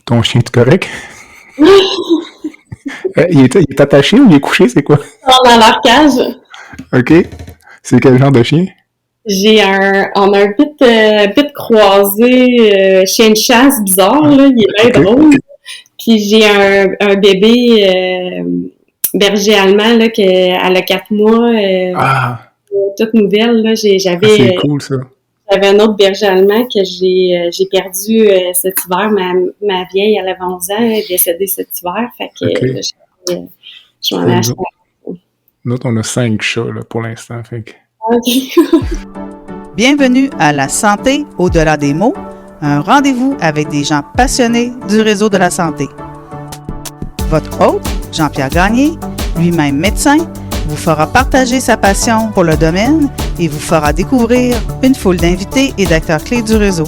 Ton chien est correct? Il est attaché ou il est couché, c'est quoi? Dans leur cage, OK. C'est quel genre de chien? on a un pit croisé, chien de chasse bizarre, là, il est bien OK. drôle. Puis j'ai un bébé berger allemand, là, elle a 4 mois, Ah, toute nouvelle, là. c'est cool, ça. J'avais un autre berger allemand que j'ai perdu cet hiver. Ma vieille, elle avait 11 ans, elle est décédée cet hiver. Fait que OK. là, je m'en ai Nous, acheté autres, nous autres, on a 5 chats, là, pour l'instant. Fait que... un. Bienvenue à La Santé au-delà des mots, un rendez-vous avec des gens passionnés du réseau de la santé. Votre hôte, Jean-Pierre Gagné, lui-même médecin, vous fera partager sa passion pour le domaine et vous fera découvrir une foule d'invités et d'acteurs clés du réseau.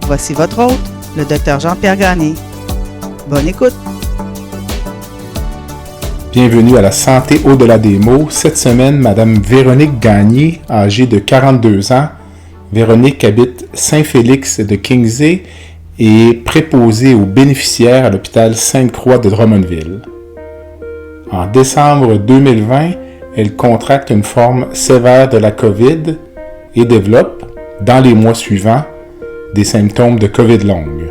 Voici votre hôte, le Dr Jean-Pierre Gagné. Bonne écoute! Bienvenue à la santé au-delà des mots. Cette semaine, Madame Véronique Gagné, âgée de 42 ans. Véronique habite Saint-Félix de Kingsey et est préposée aux bénéficiaires à l'hôpital Sainte-Croix de Drummondville. En décembre 2020, elle contracte une forme sévère de la COVID et développe, dans les mois suivants, des symptômes de COVID longue.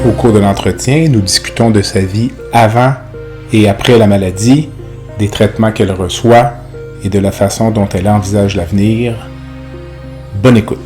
Au cours de l'entretien, nous discutons de sa vie avant et après la maladie, des traitements qu'elle reçoit et de la façon dont elle envisage l'avenir. Bonne écoute.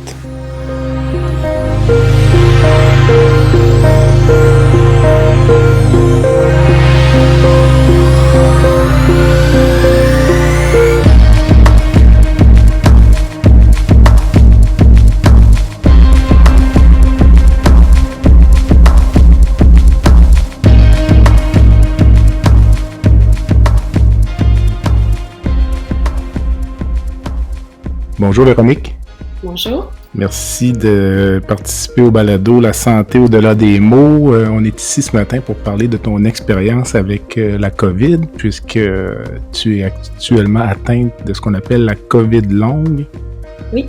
Bonjour Véronique. Bonjour. Merci de participer au balado La santé au-delà des mots. On est ici ce matin pour parler de ton expérience avec la COVID, puisque tu es actuellement atteinte de ce qu'on appelle la COVID longue. Oui.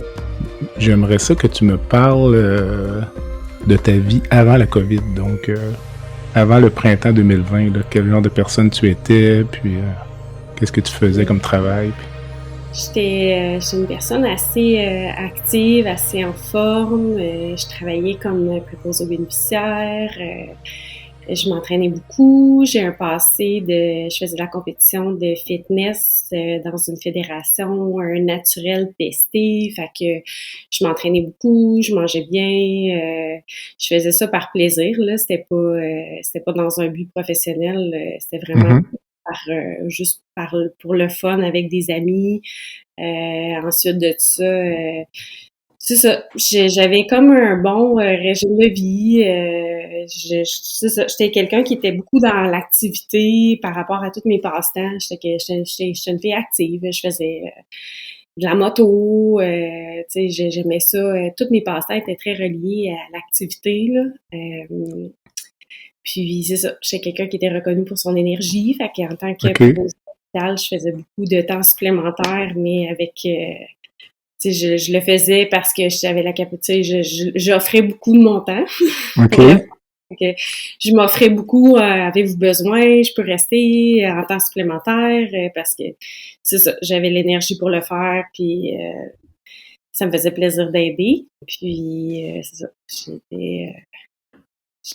J'aimerais ça que tu me parles de ta vie avant la COVID, donc avant le printemps 2020. Là, quel genre de personne tu étais, puis qu'est-ce que tu faisais comme travail? J'étais une personne assez active, assez en forme. Je travaillais comme préposée aux bénéficiaires. Je m'entraînais beaucoup. J'ai un passé je faisais de la compétition de fitness dans une fédération, un naturel testé. Fait que je m'entraînais beaucoup, je mangeais bien. Je faisais ça par plaisir. Là, c'était pas dans un but professionnel. C'était vraiment Mm-hmm. pour le fun avec des amis. Ensuite de ça, c'est ça. J'avais comme un bon régime de vie. C'est ça. J'étais quelqu'un qui était beaucoup dans l'activité par rapport à tous mes passe-temps. J'étais une fille active. Je faisais de la moto. J'aimais ça. Tous mes passe-temps étaient très reliés à l'activité, là. Puis c'est ça. J'étais quelqu'un qui était reconnu pour son énergie. Fait qu'en tant que OK. préposée à l'hôpital, je faisais beaucoup de temps supplémentaire, mais avec je le faisais parce que j'avais la capacité, j'offrais beaucoup de mon temps. OK. Je m'offrais beaucoup, avez-vous besoin, je peux rester en temps supplémentaire, parce que c'est ça, j'avais l'énergie pour le faire, puis ça me faisait plaisir d'aider. Puis c'est ça,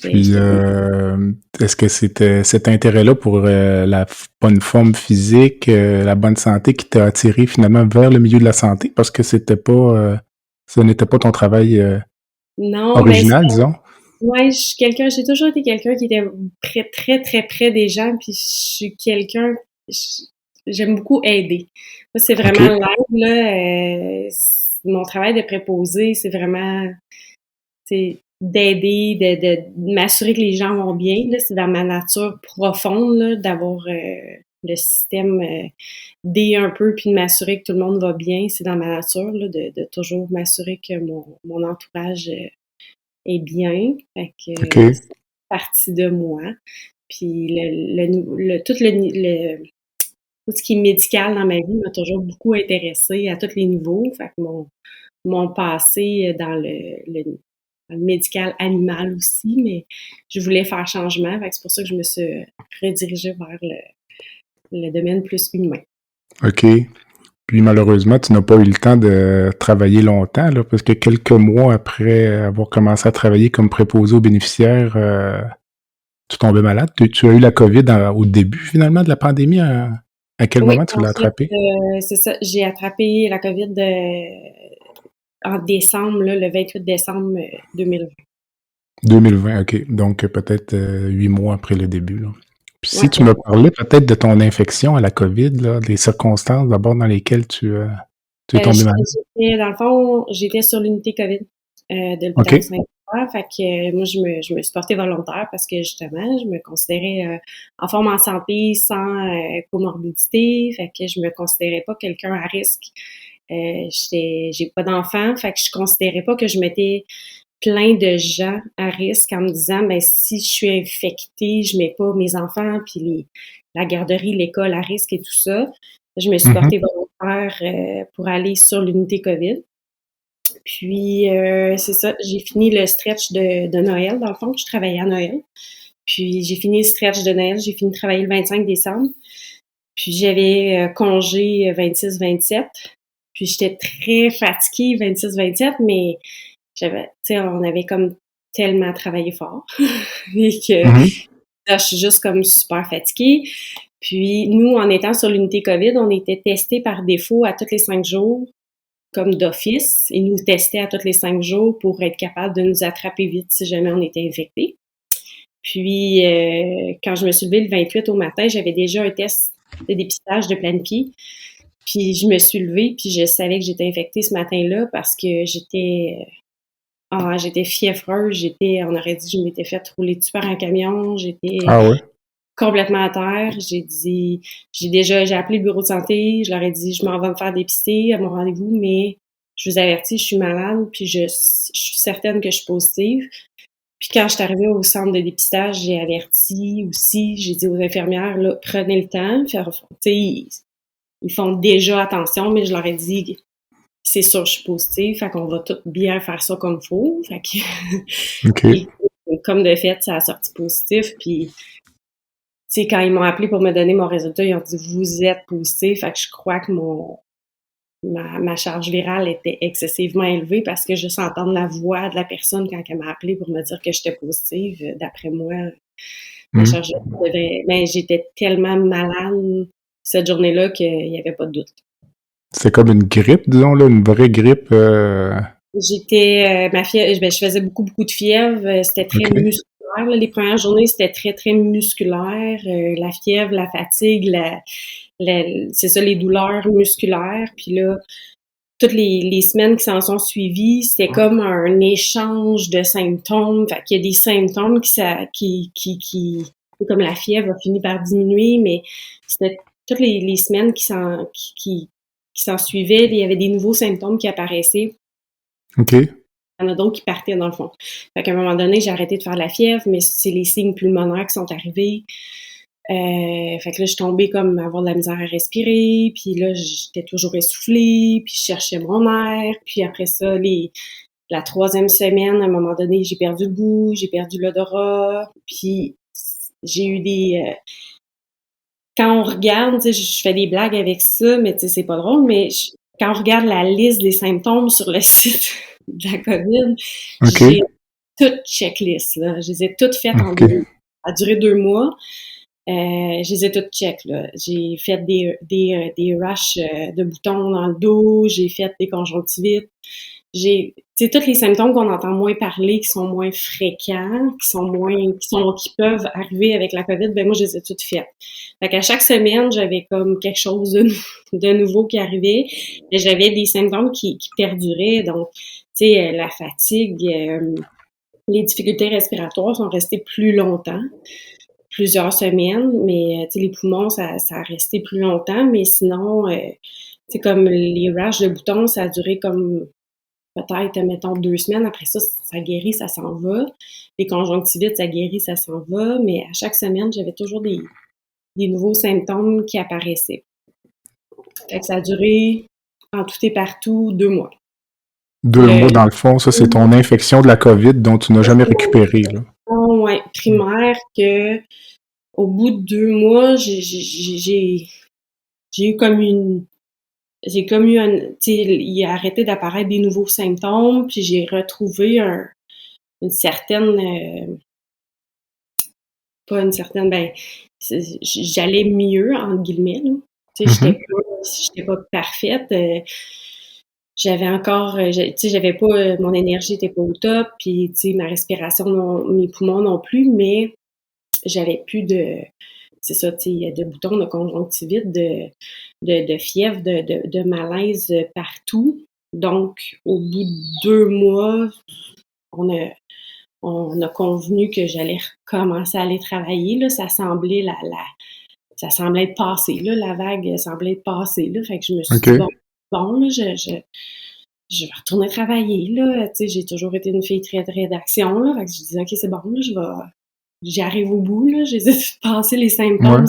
Puis, est-ce que c'était cet intérêt-là pour la bonne forme physique, la bonne santé qui t'a attiré finalement vers le milieu de la santé? Parce que ce n'était pas ton travail non, mais original, disons. ouais, j'ai toujours été quelqu'un qui était très, très près des gens, puis j'aime beaucoup aider. Moi, c'est vraiment OK. l'aide, là. Mon travail de préposé, c'est vraiment, d'aider, de m'assurer que les gens vont bien, là. C'est dans ma nature profonde, là, le système D un peu, puis de m'assurer que tout le monde va bien. C'est dans ma nature là, de toujours m'assurer que mon entourage est bien. Fait que OK. c'est partie de moi. Puis tout ce qui est médical dans ma vie m'a toujours beaucoup intéressée à tous les niveaux. Fait que mon passé dans le médical animal aussi, mais je voulais faire changement. Fait que c'est pour ça que je me suis redirigée vers le domaine plus humain. OK. Puis malheureusement, tu n'as pas eu le temps de travailler longtemps, là, parce que quelques mois après avoir commencé à travailler comme préposé aux bénéficiaires, tu tombais malade. Tu as eu la COVID au début, finalement, de la pandémie. À quel Oui, moment tu en l'as fait, attrapé? c'est ça. J'ai attrapé la COVID en décembre, là, le 28 décembre 2020. 2020, OK. Donc peut-être 8 mois après le début, là. Puis Ouais, si tu me parlais peut-être de ton infection à la COVID, là, des circonstances d'abord dans lesquelles tu es tombé malade. dans le fond, j'étais sur l'unité COVID de l'hôpital OK. Saint-Pierre. Fait que moi, je me suis portée volontaire parce que justement, je me considérais en forme en santé, sans comorbidité. Fait que je me considérais pas quelqu'un à risque. J'ai pas d'enfant, fait que je considérais pas que je mettais plein de gens à risque en me disant, ben si je suis infectée, je mets pas mes enfants puis la garderie, l'école à risque et tout ça. Je me suis Mhm. portée volontaire pour aller sur l'unité COVID. Puis c'est ça, j'ai fini le stretch de Noël, dans le fond, je travaillais à Noël. Puis j'ai fini le stretch de Noël, j'ai fini de travailler le 25 décembre. Puis j'avais congé 26-27. Puis j'étais très fatiguée 26-27, mais tu sais, on avait comme tellement travaillé fort et que Mhm. là, je suis juste comme super fatiguée. Puis nous, en étant sur l'unité COVID, on était testés par défaut à tous les 5 jours, comme d'office. Ils nous testaient à tous les 5 jours pour être capable de nous attraper vite si jamais on était infecté. Puis quand je me suis levée le 28 au matin, j'avais déjà un test de dépistage de planifié. Puis je me suis levée, puis je savais que j'étais infectée ce matin-là parce que j'étais fiévreuse, on aurait dit que je m'étais fait rouler dessus par un camion, j'étais Ah ouais. complètement à terre. J'ai appelé le bureau de santé, je leur ai dit, je m'en vais me faire dépister à mon rendez-vous, mais je vous avertis, je suis malade, puis je suis certaine que je suis positive. Puis quand je suis arrivée au centre de dépistage, j'ai averti aussi, j'ai dit aux infirmières, là, prenez le temps, tu sais, ils font déjà attention, mais je leur ai dit, c'est sûr, je suis positive, fait qu'on va tout bien faire ça comme il faut. Fait que, OK. puis, comme de fait, ça a sorti positif. Puis, tu sais, quand ils m'ont appelé pour me donner mon résultat, ils ont dit, vous êtes positif. Fait que je crois que ma charge virale était excessivement élevée parce que juste entendre la voix de la personne quand elle m'a appelé pour me dire que j'étais positive, d'après moi, ma Mhm. charge virale mais j'étais tellement malade cette journée-là qu'il n'y avait pas de doute. C'est comme une grippe, disons, là, une vraie grippe. Ma fièvre, je faisais beaucoup, beaucoup de fièvre. C'était très OK. musculaire, là. Les premières journées, c'était très, très musculaire. La fièvre, la fatigue, c'est ça, les douleurs musculaires. Puis là, toutes les semaines qui s'en sont suivies, c'était comme un échange de symptômes. Fait qu'il y a des symptômes comme la fièvre a fini par diminuer, mais c'était toutes les semaines qui s'en suivaient, il y avait des nouveaux symptômes qui apparaissaient. OK. Il y en a d'autres qui partaient dans le fond. Fait qu'à un moment donné, j'ai arrêté de faire la fièvre, mais c'est les signes pulmonaires qui sont arrivés. Fait que là, je suis tombée comme à avoir de la misère à respirer, puis là, j'étais toujours essoufflée, puis je cherchais mon air, puis après ça, la 3e semaine, à un moment donné, j'ai perdu le goût, j'ai perdu l'odorat, puis j'ai eu quand on regarde, tu sais, je fais des blagues avec ça, mais tu sais, c'est pas drôle, mais quand on regarde la liste des symptômes sur le site de la COVID, j'ai OK. toute checklist, là. Je les ai toutes faites en OK. 2 mois. Ça a duré 2 mois. Je les ai toutes check, là. J'ai fait des rashes de boutons dans le dos, j'ai fait des conjonctivites. Tu sais, tous les symptômes qu'on entend moins parler, qui sont moins fréquents, qui peuvent arriver avec la COVID, ben moi, je les ai toutes faites. Fait qu'à chaque semaine, j'avais comme quelque chose de nouveau qui arrivait. Et j'avais des symptômes qui perduraient. Donc, tu sais, la fatigue, les difficultés respiratoires sont restées plus longtemps. plusieurs semaines, mais les poumons, ça a resté plus longtemps, mais sinon, comme les rashes de boutons, ça a duré comme peut-être, mettons, 2 semaines. Après ça, ça guérit, ça s'en va. Les conjonctivites, ça guérit, ça s'en va, mais à chaque semaine, j'avais toujours des nouveaux symptômes qui apparaissaient. Fait que ça a duré, en tout et partout, 2 mois. 2 mois, dans le fond, ça, c'est ton infection de la COVID dont tu n'as jamais récupéré, là. Ouais, primaire, que au bout de 2 mois, j'ai eu comme il a arrêté d'apparaître des nouveaux symptômes, puis j'ai retrouvé une certaine, pas une certaine, j'allais mieux, entre guillemets, là. J'étais pas parfaite. J'avais encore, j'avais pas, mon énergie était pas au top, puis ma respiration, mes poumons non plus, mais j'avais plus de, c'est ça, de boutons, de conjonctivite, de fièvre, de malaise partout. Donc, au bout de 2 mois, on a convenu que j'allais recommencer à aller travailler. Là, ça semblait ça semblait être passé. Là, la vague semblait être passée. Là, fait que je me suis dit bon, là, je vais retourner travailler. Là, j'ai toujours été une fille très de rédaction. Là, fait que je disais ok, c'est bon, là, j'arrive au bout. Là, j'ai passé les symptômes.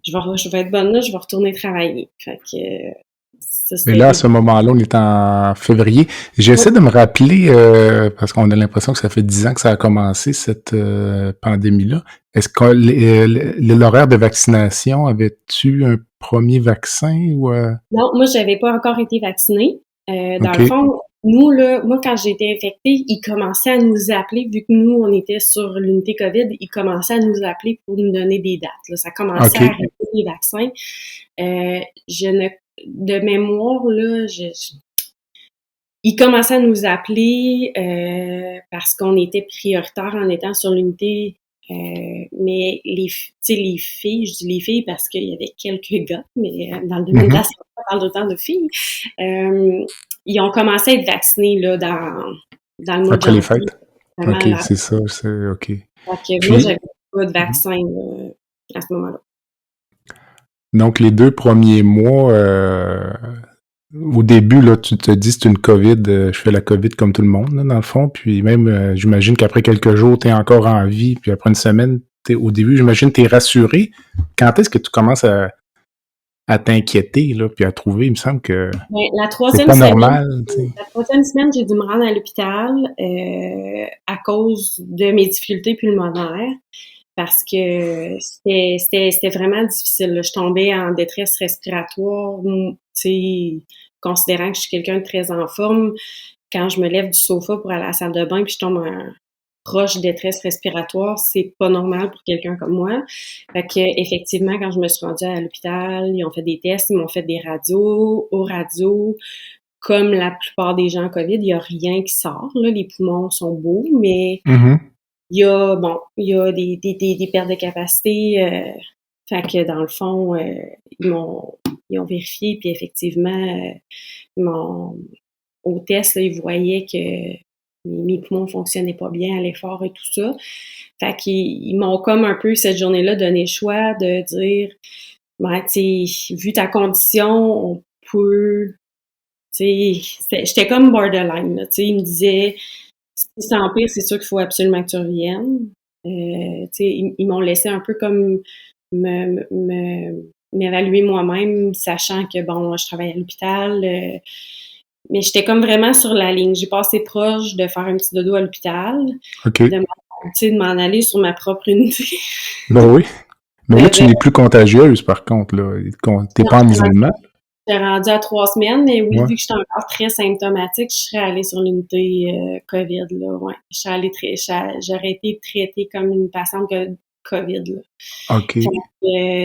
Je vais être bonne là, je vais retourner travailler. Fait que mais là, à ce moment-là, on est en février. J'essaie de me rappeler, parce qu'on a l'impression que ça fait 10 ans que ça a commencé, cette pandémie-là. Est-ce que l'horaire de vaccination, avais-tu un premier vaccin ou... Non, moi, j'avais pas encore été vaccinée. Dans le fond, nous, là, moi, quand j'ai été infectée, ils commençaient à nous appeler, vu que nous, on était sur l'unité COVID, ils commençaient à nous appeler pour nous donner des dates. Là. Ça commençait à arrêter les vaccins. De mémoire, là, ils commençaient à nous appeler parce qu'on était prioritaire en étant sur l'unité. Mais les filles, je dis les filles parce qu'il y avait quelques gars, mais dans le domaine de la santé, on parle d'autant de filles. Ils ont commencé à être vaccinés là, dans le mois de janvier. Après les fêtes? OK, là. C'est ça, c'est OK. Donc, moi, j'avais pas de vaccin à ce moment-là. Donc, les 2 premiers mois, au début, là, tu te dis c'est une COVID, je fais la COVID comme tout le monde, là, dans le fond, puis même, j'imagine qu'après quelques jours, t'es encore en vie, puis après une semaine, au début, j'imagine t'es rassuré. Quand est-ce que tu commences à t'inquiéter, là, puis à trouver, il me semble que c'est pas normal. La 3e semaine, j'ai dû me rendre à l'hôpital à cause de mes difficultés pulmonaires. Parce que c'était vraiment difficile. Là. Je tombais en détresse respiratoire, considérant que je suis quelqu'un de très en forme. Quand je me lève du sofa pour aller à la salle de bain puis je tombe en proche détresse respiratoire, c'est pas normal pour quelqu'un comme moi. Fait que effectivement, quand je me suis rendue à l'hôpital, ils ont fait des tests, ils m'ont fait des radios. Aux radios, comme la plupart des gens COVID, il y a rien qui sort. Là. Les poumons sont beaux, mais il y a des pertes de capacité. Fait que dans le fond, ils ont vérifié, puis effectivement, au test, là, ils voyaient que mes poumons fonctionnaient pas bien à l'effort et tout ça. Fait qu'ils m'ont comme un peu cette journée-là donné le choix de dire vu ta condition, on peut. J'étais comme borderline. Là, ils me disaient si c'est en pire, c'est sûr qu'il faut absolument que tu reviennes. Ils m'ont laissé un peu comme m'évaluer moi-même, sachant que, bon, je travaille à l'hôpital. Mais j'étais comme vraiment sur la ligne. J'ai passé proche de faire un petit dodo à l'hôpital. De m'en aller sur ma propre unité. Ben oui. Mais là, tu n'es plus contagieuse, par contre. Là. T'es pas en isolement. J'étais rendue à 3 semaines, mais oui, vu que j'étais encore très symptomatique, je serais allée sur l'unité COVID, là, ouais. J'aurais été traitée comme une patiente COVID, là. OK.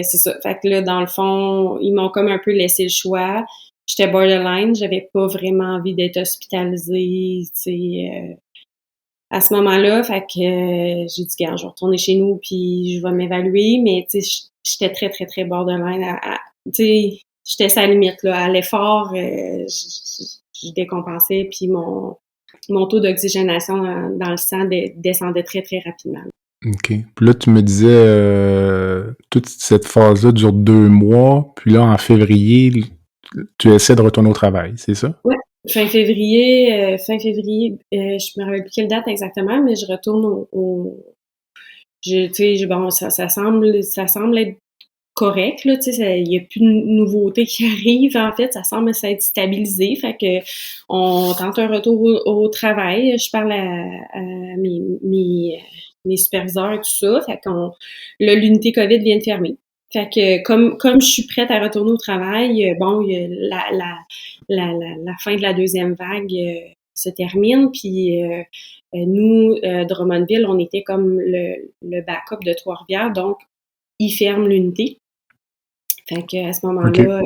C'est ça. Fait que là, dans le fond, ils m'ont comme un peu laissé le choix. J'étais borderline, j'avais pas vraiment envie d'être hospitalisée, à ce moment-là. Fait que j'ai dit, je vais retourner chez nous, puis je vais m'évaluer, mais j'étais très, très, très borderline. J'étais à la limite, là. À l'effort, je décompensais, puis mon taux d'oxygénation dans le sang descendait très, très rapidement. OK. Puis là, tu me disais, toute cette phase-là dure 2 mois, puis là, en février, tu essaies de retourner au travail, c'est ça? Ouais, je me rappelle plus quelle date exactement, mais je retourne tu sais, bon, ça semble être correct, là, tu sais, il y a plus de nouveautés qui arrivent, en fait, ça semble s'être stabilisé, fait que on tente un retour au travail. Je parle à mes superviseurs et tout ça, fait qu'on, là, l'unité COVID vient de fermer. Fait que comme je suis prête à retourner au travail, bon, il y a la fin de la deuxième vague se termine, puis nous, Drummondville, on était comme le backup de Trois-Rivières, donc ils ferment l'unité. Fait que à ce OK. moment-là,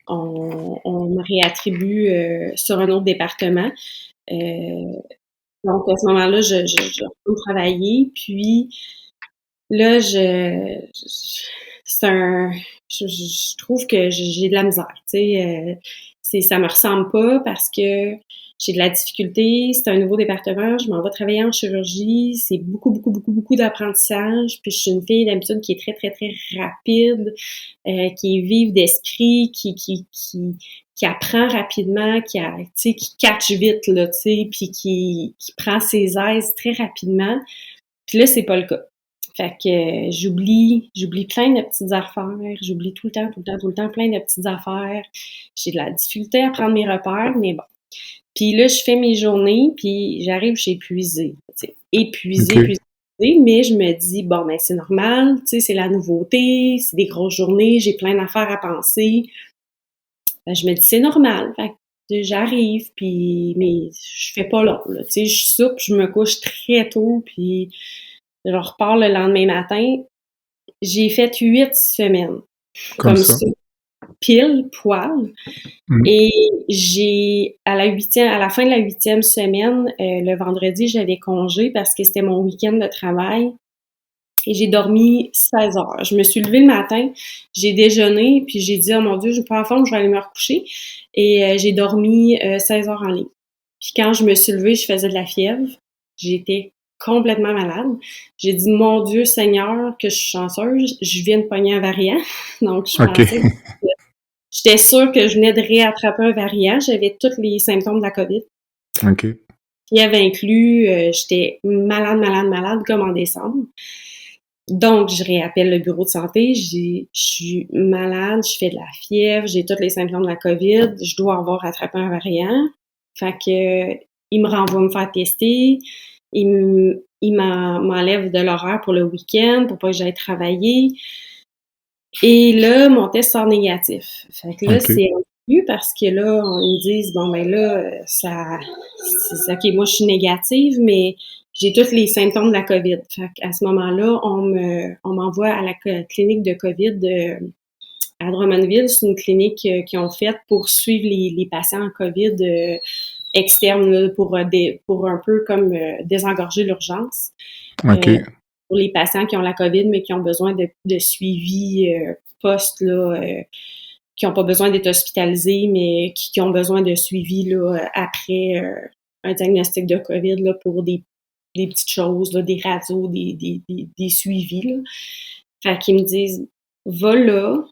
on me réattribue sur un autre département. Euh, donc à ce moment-là, je retourne travailler, puis là, c'est un, je trouve que j'ai de la misère, tu sais, ça me ressemble pas parce que j'ai de la difficulté, c'est un nouveau département, je m'en vais travailler en chirurgie, c'est beaucoup, beaucoup, beaucoup, beaucoup d'apprentissage, puis je suis une fille d'habitude qui est très, très, très rapide, qui est vive d'esprit, qui apprend rapidement, tu sais, qui catch vite, là, tu sais, puis qui prend ses aises très rapidement. Puis là, c'est pas le cas. Fait que j'oublie plein de petites affaires, j'oublie tout le temps, tout le temps, tout le temps plein de petites affaires. J'ai de la difficulté à prendre mes repères, mais bon. Puis là, je fais mes journées, puis j'arrive, je suis épuisée. Épuisée, OK. épuisée, mais je me dis, bon, ben c'est normal, tu sais, c'est la nouveauté, c'est des grosses journées, j'ai plein d'affaires à penser. Ben, je me dis, c'est normal. Fait que j'arrive, puis mais je fais pas long, là. Tu sais, je soupe, je me couche très tôt, puis je repars le lendemain matin. J'ai fait 8 semaines Comme comme ça. ça, pile poil. Mmh. Et à la fin de la 8e semaine, le vendredi, j'avais congé parce que c'était mon week-end de travail. Et j'ai dormi 16 heures. Je me suis levée le matin, j'ai déjeuné, puis j'ai dit, oh mon Dieu, je suis pas en forme, je vais aller me recoucher. Et j'ai dormi 16 heures en ligne. Puis quand je me suis levée, je faisais de la fièvre. J'étais complètement malade. J'ai dit, mon Dieu Seigneur, que je suis chanceuse, je viens de pogner un variant. Donc, je OK. pensais, j'étais sûre que je venais de réattraper un variant. J'avais tous les symptômes de la COVID. OK. Fièvre inclus, j'étais malade, malade, malade, comme en décembre. Donc, je réappelle le bureau de santé, je suis malade, je fais de la fièvre, j'ai tous les symptômes de la COVID, je dois avoir attrapé un variant. Fait que, il me renvoie me faire tester, il m'enlève de l'horaire pour le week-end pour pas que j'aille travailler. Et là, mon test sort négatif. Fait que là, OK. c'est mieux parce que là, ils me disent, bon, ben là, OK, moi, je suis négative, mais j'ai tous les symptômes de la COVID. Fait qu'à ce moment-là, on m'envoie à la clinique de COVID à Drummondville. C'est une clinique qu'ils ont faite pour suivre les patients en COVID externes, là, pour un peu comme désengorger l'urgence. Euh, OK. pour les patients qui ont la COVID, mais qui ont besoin de suivi post, là, qui n'ont pas besoin d'être hospitalisés, mais qui ont besoin de suivi là, après un diagnostic de COVID là, pour des petites choses, là, des radios, des suivis. Là. Fait qu'ils me disent, va là,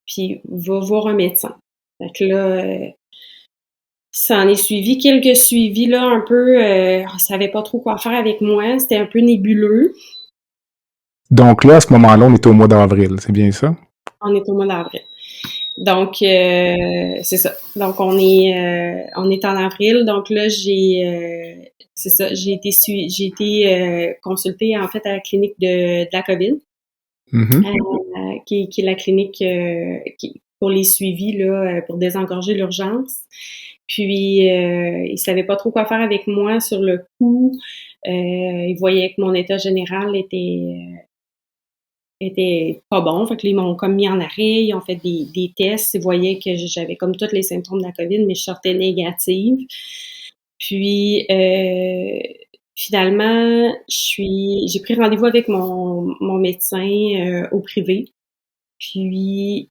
puis va voir un médecin. Fait que là, ça en est suivi quelques suivis là un peu, on savait pas trop quoi faire avec moi, c'était un peu nébuleux. Donc là, à ce moment-là, on est au mois d'avril, c'est bien ça? On est au mois d'avril. Donc c'est ça. Donc on est en avril. Donc là c'est ça. J'ai été consultée en fait à la clinique de la COVID, Mhm. qui est la clinique pour les suivis là, pour désengorger l'urgence. Puis ils savaient pas trop quoi faire avec moi sur le coup. Ils voyaient que mon état général était pas bon. Fait que là, ils m'ont comme mis en arrêt, ils ont fait des tests, ils voyaient que j'avais comme tous les symptômes de la COVID, mais je sortais négative. Puis finalement, j'ai pris rendez-vous avec mon médecin au privé. Puis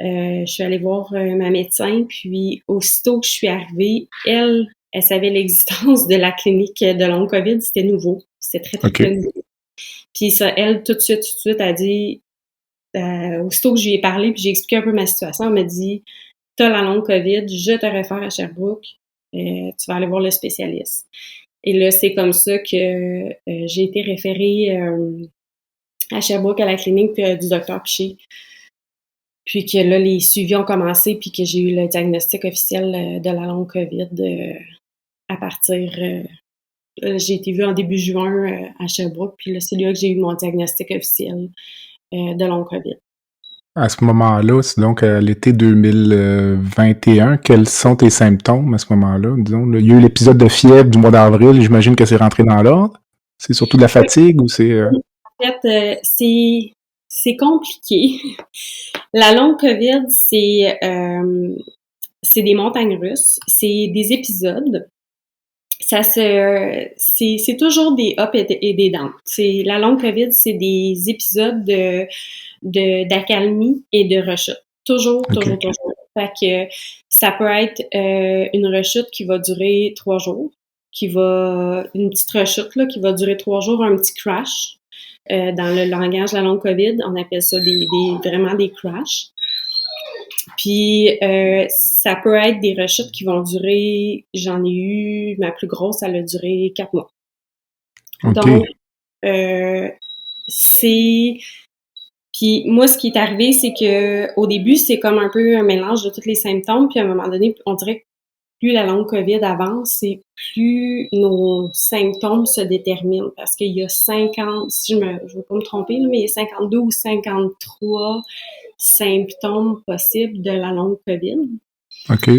je suis allée voir ma médecin, puis aussitôt que je suis arrivée, elle savait l'existence de la clinique de long COVID, c'était nouveau. C'était très, très, OK. très nouveau. Puis ça, elle, tout de suite, a dit, aussitôt que je lui ai parlé, puis j'ai expliqué un peu ma situation, elle m'a dit, t'as la longue COVID, je te réfère à Sherbrooke, tu vas aller voir le spécialiste. Et là, c'est comme ça que j'ai été référée à Sherbrooke, à la clinique du docteur Piché. Puis que là, les suivis ont commencé, puis que j'ai eu le diagnostic officiel de la longue COVID à partir... j'ai été vue en début juin à Sherbrooke, puis là, c'est là que j'ai eu mon diagnostic officiel de longue COVID. À ce moment-là, c'est donc à l'été 2021, quels sont tes symptômes à ce moment-là? Disons, là, il y a eu l'épisode de fièvre du mois d'avril, j'imagine que c'est rentré dans l'ordre. C'est surtout de la fatigue ou c'est... En fait, c'est compliqué. La longue COVID, c'est des montagnes russes, c'est des épisodes. C'est toujours des ups et des downs. La longue COVID, c'est des épisodes d'accalmie et de rechute. Toujours. Fait que ça peut être une rechute qui va durer 3 jours, une petite rechute là, qui va durer 3 jours, un petit crash. Dans le langage de la longue COVID, on appelle ça vraiment des crashs. Puis ça peut être des rechutes qui vont durer, j'en ai eu, ma plus grosse, elle a duré 4 mois. Okay. Donc, puis moi, ce qui est arrivé, c'est que au début, c'est comme un peu un mélange de tous les symptômes, puis à un moment donné, on dirait que plus la longue COVID avance, c'est plus nos symptômes se déterminent, parce qu'il y a 50, je veux pas me tromper, mais il y a 52 ou 53 symptômes possibles de la longue COVID. OK.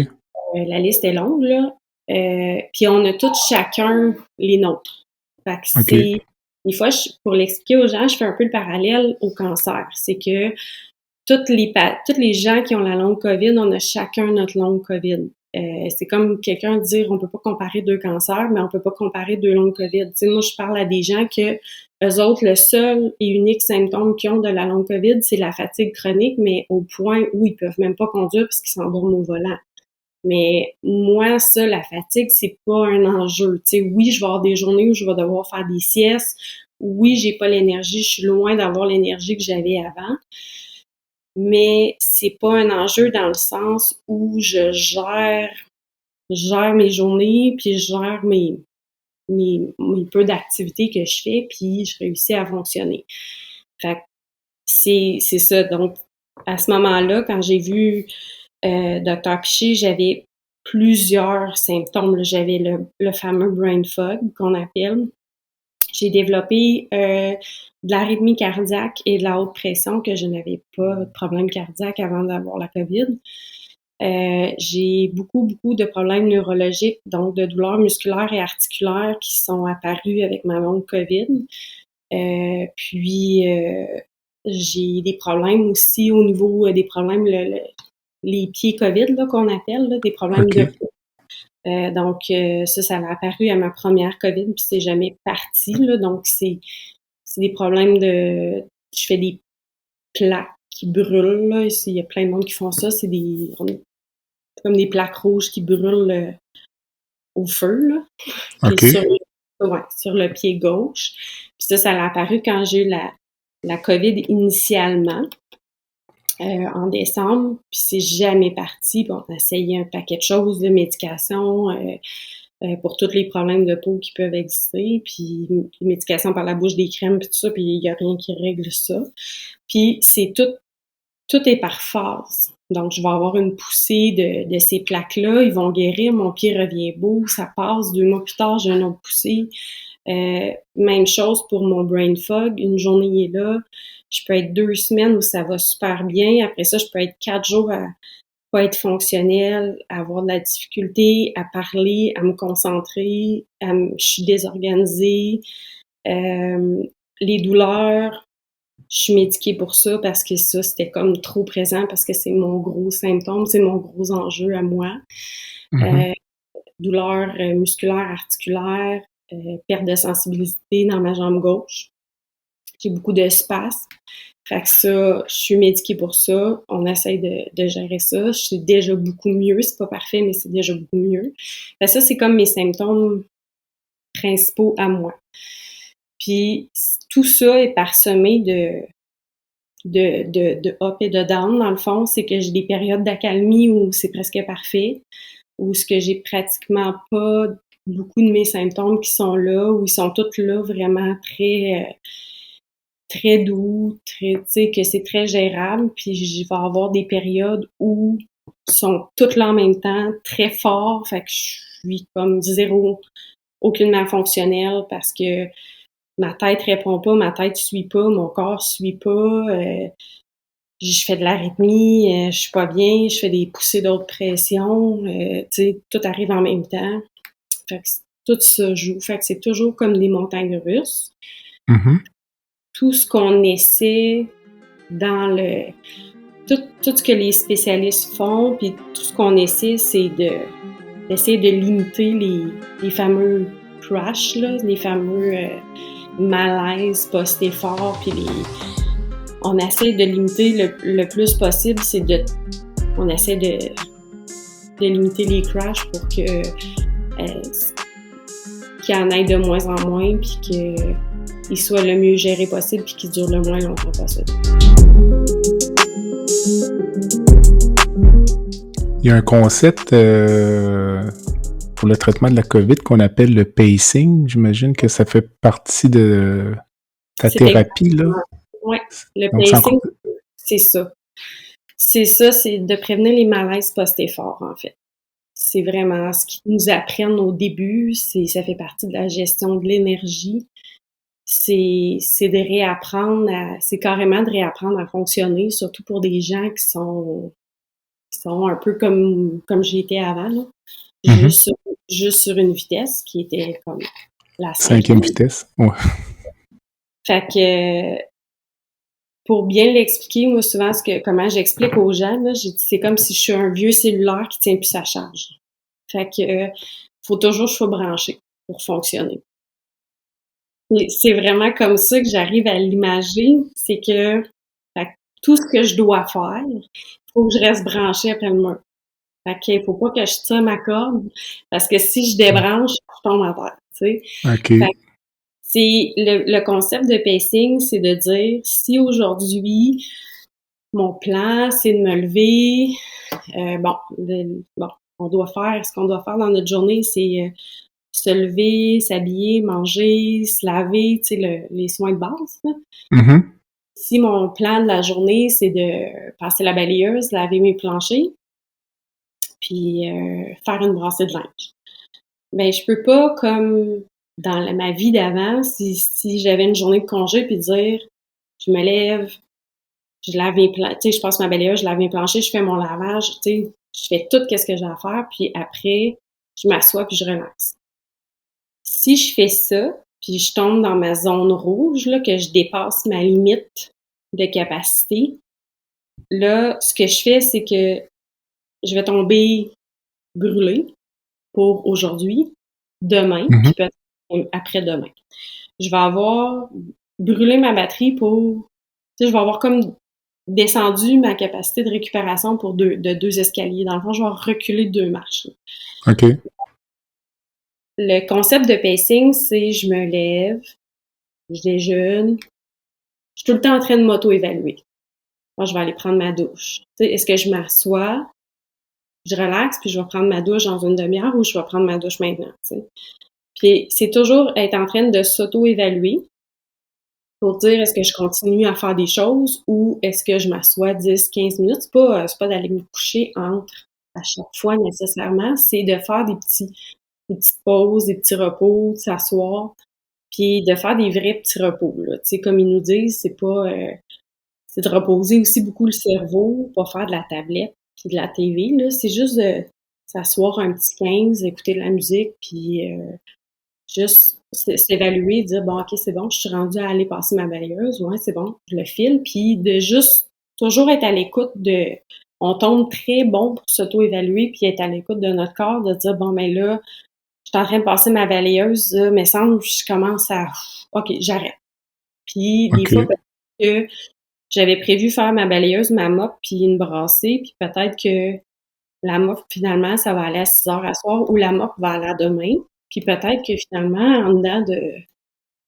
La liste est longue, là. Puis on a tous chacun les nôtres. Fait que OK. des fois, pour l'expliquer aux gens, je fais un peu le parallèle au cancer. C'est que toutes les gens qui ont la longue COVID, on a chacun notre longue COVID. C'est comme quelqu'un dire, on peut pas comparer 2 cancers, mais on peut pas comparer 2 longues COVID. T'sais, moi, je parle à des gens que eux autres, le seul et unique symptôme qu'ils ont de la longue COVID, c'est la fatigue chronique, mais au point où ils peuvent même pas conduire parce qu'ils s'endorment au volant. Mais moi, ça, la fatigue, c'est pas un enjeu. Tu sais, oui, je vais avoir des journées où je vais devoir faire des siestes. Oui, j'ai pas l'énergie, je suis loin d'avoir l'énergie que j'avais avant. Mais c'est pas un enjeu dans le sens où je gère mes journées, puis je gère mes peu d'activités que je fais, puis je réussis à fonctionner. Fait que c'est ça. Donc, à ce moment-là, quand j'ai vu Dr. Piché, j'avais plusieurs symptômes. J'avais le fameux brain fog qu'on appelle. J'ai développé de l'arythmie cardiaque et de la haute pression, que je n'avais pas de problème cardiaque avant d'avoir la COVID. J'ai beaucoup de problèmes neurologiques, donc de douleurs musculaires et articulaires qui sont apparues avec ma longue COVID. Puis j'ai des problèmes aussi au niveau des problèmes, les pieds COVID là, qu'on appelle, là, des problèmes de peau. Donc ça a apparu à ma première COVID, puis c'est jamais parti, là, donc c'est des problèmes je fais des plaques qui brûlent, là, il y a plein de monde qui font ça, c'est comme des plaques rouges qui brûlent au feu, là. Puis sur le pied gauche. Puis ça a apparu quand j'ai eu la COVID initialement, en décembre, puis c'est jamais parti. Bon, on a essayé un paquet de choses, de médications, pour tous les problèmes de peau qui peuvent exister, puis les médications par la bouche, des crèmes, puis tout ça, puis il y a rien qui règle ça. Puis c'est tout est par phase. Donc, je vais avoir une poussée de ces plaques-là, ils vont guérir, mon pied revient beau, ça passe, 2 mois plus tard, j'ai une autre poussée. Même chose pour mon brain fog, une journée il est là, je peux être 2 semaines où ça va super bien, après ça, je peux être 4 jours à pas être fonctionnelle, à avoir de la difficulté à parler, à me concentrer, je suis désorganisée, les douleurs, je suis médiquée pour ça parce que ça, c'était comme trop présent parce que c'est mon gros symptôme, c'est mon gros enjeu à moi. Douleurs musculaires, articulaires, perte de sensibilité dans ma jambe gauche. J'ai beaucoup de spasmes. Fait que ça, je suis médiquée pour ça. On essaye de gérer ça. Je suis déjà beaucoup mieux. C'est pas parfait, mais c'est déjà beaucoup mieux. Fait que ça, c'est comme mes symptômes principaux à moi. Puis tout ça est parsemé de up et de down, dans le fond. C'est que j'ai des périodes d'accalmie où c'est presque parfait, où ce que j'ai pratiquement pas beaucoup de mes symptômes qui sont là, où ils sont tous là vraiment très doux, très, tu sais, que c'est très gérable. Puis je vais avoir des périodes où ils sont toutes là en même temps, très forts. Fait que je suis comme zéro, aucunement fonctionnelle parce que ma tête répond pas, ma tête suit pas, mon corps suit pas. Je fais de l'arythmie, je suis pas bien, je fais des poussées d'haute pression. Tu sais, tout arrive en même temps. Fait que tout ça joue. Fait que c'est toujours comme des montagnes russes. Mhm. Tout ce qu'on essaie dans le... Tout ce que les spécialistes font, puis tout ce qu'on essaie, c'est d'essayer de limiter les fameux crash, là, les fameux malaises post-effort, puis on essaie de limiter le plus possible, on essaie de limiter les crashs pour que qu'il y en ait de moins en moins, puis qu'ils soient le mieux gérés possible, puis qu'ils durent le moins longtemps possible. Il y a un concept pour le traitement de la COVID qu'on appelle le pacing. J'imagine que ça fait partie de ta thérapie, là. Oui, le pacing, c'est ça. C'est ça, c'est de prévenir les malaises post-effort, en fait. C'est vraiment ce qu'ils nous apprennent au début, ça fait partie de la gestion de l'énergie. C'est de réapprendre c'est carrément de réapprendre à fonctionner, surtout pour des gens qui sont un peu comme j'étais avant, là. Mm-hmm. Juste sur une vitesse qui était comme la cinquième vitesse. Ouais. Fait que pour bien l'expliquer, moi souvent comment j'explique aux gens, là, c'est comme si je suis un vieux cellulaire qui tient plus sa charge. Fait que faut toujours que je sois branché pour fonctionner. Et c'est vraiment comme ça que j'arrive à l'imager, c'est que tout ce que je dois faire, il faut que je reste branché après le mur. Fait qu'il faut pas que je tire ma corde, parce que si je débranche, je tombe à terre, tu sais. OK. Fait que c'est le concept de pacing, c'est de dire, si aujourd'hui, mon plan, c'est de me lever, on doit faire, ce qu'on doit faire dans notre journée, c'est se lever, s'habiller, manger, se laver, tu sais, les soins de base, là. Mm-hmm. Si mon plan de la journée, c'est de passer la balayeuse, laver mes planchers, puis faire une brassée de linge. Ben, je peux pas, comme dans ma vie d'avant, si j'avais une journée de congé, puis dire, je me lève, je lave mes planchers, tu sais, je passe ma balayeuse, je lave mes planchers, je fais mon lavage, tu sais, je fais tout ce que j'ai à faire, puis après, je m'assois puis je relaxe. Si je fais ça, puis je tombe dans ma zone rouge, là, que je dépasse ma limite de capacité, là, ce que je fais, c'est que je vais tomber brûlée pour aujourd'hui, demain, puis peut-être même après-demain. Je vais avoir brûlé ma batterie pour... Tu sais, je vais avoir comme descendu ma capacité de récupération de 2 escaliers. Dans le fond, je vais reculer de 2 marches. OK. Le concept de pacing, c'est je me lève, je déjeune, je suis tout le temps en train de m'auto-évaluer. Moi, je vais aller prendre ma douche. Tu sais, est-ce que je m'assois, je relaxe, puis je vais prendre ma douche dans une demi-heure ou je vais prendre ma douche maintenant, tu sais. Puis c'est toujours être en train de s'auto-évaluer pour dire est-ce que je continue à faire des choses ou est-ce que je m'assois 10-15 minutes. C'est pas d'aller me coucher à chaque fois nécessairement, c'est de faire des petites pauses, des petits repos, de s'asseoir, puis de faire des vrais petits repos, là. Tu sais, comme ils nous disent, c'est de reposer aussi beaucoup le cerveau, pas faire de la tablette puis de la TV, là. C'est juste de s'asseoir un petit 15, écouter de la musique, puis juste s'évaluer, dire bon, ok, c'est bon, je suis rendue à aller passer ma balayeuse, ouais, c'est bon, je le file, puis de juste toujours être à l'écoute on tombe très bon pour s'auto-évaluer, puis être à l'écoute de notre corps, de dire bon, mais là, je suis en train de passer ma balayeuse, mais semble je commence à, ok, j'arrête. Puis des fois, peut-être que j'avais prévu faire ma balayeuse, ma mop, puis une brassée, puis peut-être que la mop, finalement, ça va aller à 6 heures à soir, ou la mop va aller à demain. Puis peut-être que finalement, en dedans de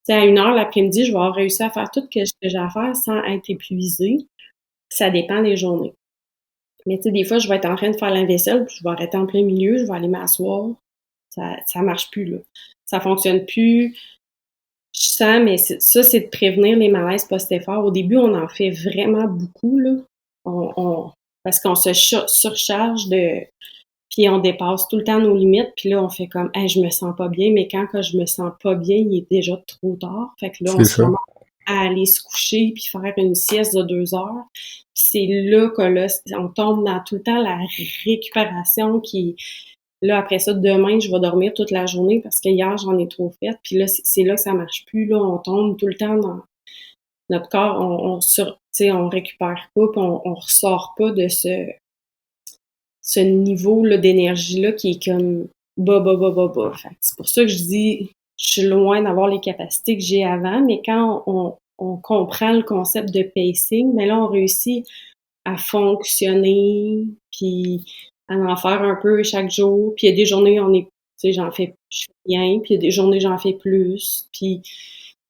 à 1h l'après-midi, je vais avoir réussi à faire tout ce que j'ai à faire sans être épuisée. Ça dépend des journées. Mais tu sais, des fois, je vais être en train de faire la vaisselle, puis je vais arrêter en plein milieu, je vais aller m'asseoir. Ça marche plus, là. Ça fonctionne plus. Je sens, mais c'est de prévenir les malaises post-effort. Au début, on en fait vraiment beaucoup, là. Parce qu'on se surcharge puis on dépasse tout le temps nos limites, puis là, on fait comme, hey, je me sens pas bien, mais quand je me sens pas bien, il est déjà trop tard. Fait que là, on se remet à aller se coucher, puis faire une sieste de 2 heures. Puis c'est là que là, on tombe dans tout le temps la récupération qui... Là, après ça, demain, je vais dormir toute la journée parce que hier, j'en ai trop fait. Puis là, c'est là que ça marche plus. Là, on tombe tout le temps dans notre corps. On récupère pas, puis on ressort pas de ce niveau-là d'énergie-là qui est comme bas. Fait que c'est pour ça que je dis, je suis loin d'avoir les capacités que j'ai avant, mais quand on comprend le concept de pacing, mais là, on réussit à fonctionner, puis à en faire un peu chaque jour. Puis il y a des journées, je fais rien, puis il y a des journées, j'en fais plus. Puis, tu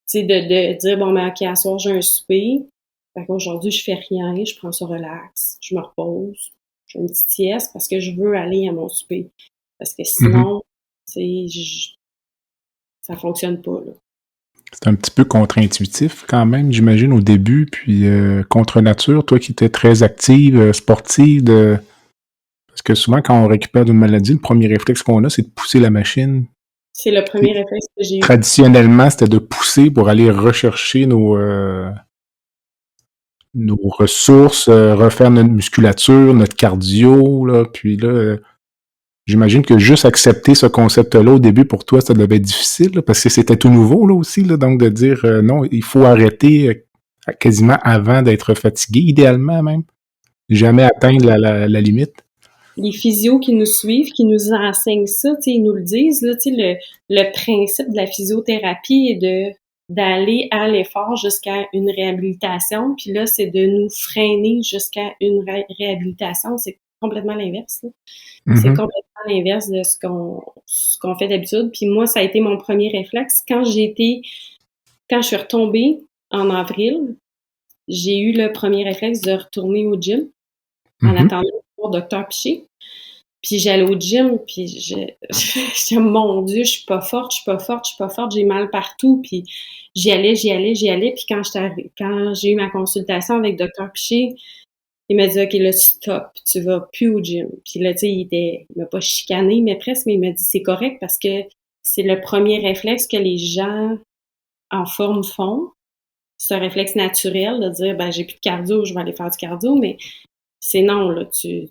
sais, de dire, bon, ben, OK, à soir, j'ai un souper. Fait qu'aujourd'hui, je fais rien, je prends ça relax, je me repose, je fais une petite sieste parce que je veux aller à mon souper. Parce que sinon, tu sais, ça fonctionne pas, là. C'est un petit peu contre-intuitif quand même, j'imagine, au début, puis contre nature, toi qui étais très active, sportive, parce que souvent, quand on récupère d'une maladie, le premier réflexe qu'on a, c'est de pousser la machine. C'est le premier réflexe que j'ai eu. Traditionnellement, c'était de pousser pour aller rechercher nos ressources, refaire notre musculature, notre cardio, là, puis là... J'imagine que juste accepter ce concept-là au début, pour toi, ça devait être difficile, là, parce que c'était tout nouveau, là, aussi, là, donc de dire non, il faut arrêter quasiment avant d'être fatigué, idéalement même. Jamais atteindre la limite. Les physios qui nous suivent, qui nous enseignent ça, ils nous le disent, là, le principe de la physiothérapie est d'aller à l'effort jusqu'à une réhabilitation, puis là, c'est de nous freiner jusqu'à une réhabilitation. C'est complètement l'inverse, là. C'est complètement l'inverse de ce qu'on fait d'habitude. Puis moi, ça a été mon premier réflexe. Quand je suis retombée en avril, j'ai eu le premier réflexe de retourner au gym en attendant pour Dr. Piché. Puis j'allais au gym, puis je mon Dieu, je suis pas forte, j'ai mal partout. Puis j'y allais. Puis quand j'ai eu ma consultation avec Dr. Piché, il m'a dit, OK, là, stop, tu vas plus au gym. Puis là, tu sais, il m'a pas chicané, mais presque, mais il m'a dit, c'est correct parce que c'est le premier réflexe que les gens en forme font. C'est un réflexe naturel de dire, ben, j'ai plus de cardio, je vais aller faire du cardio, mais c'est non, là, tu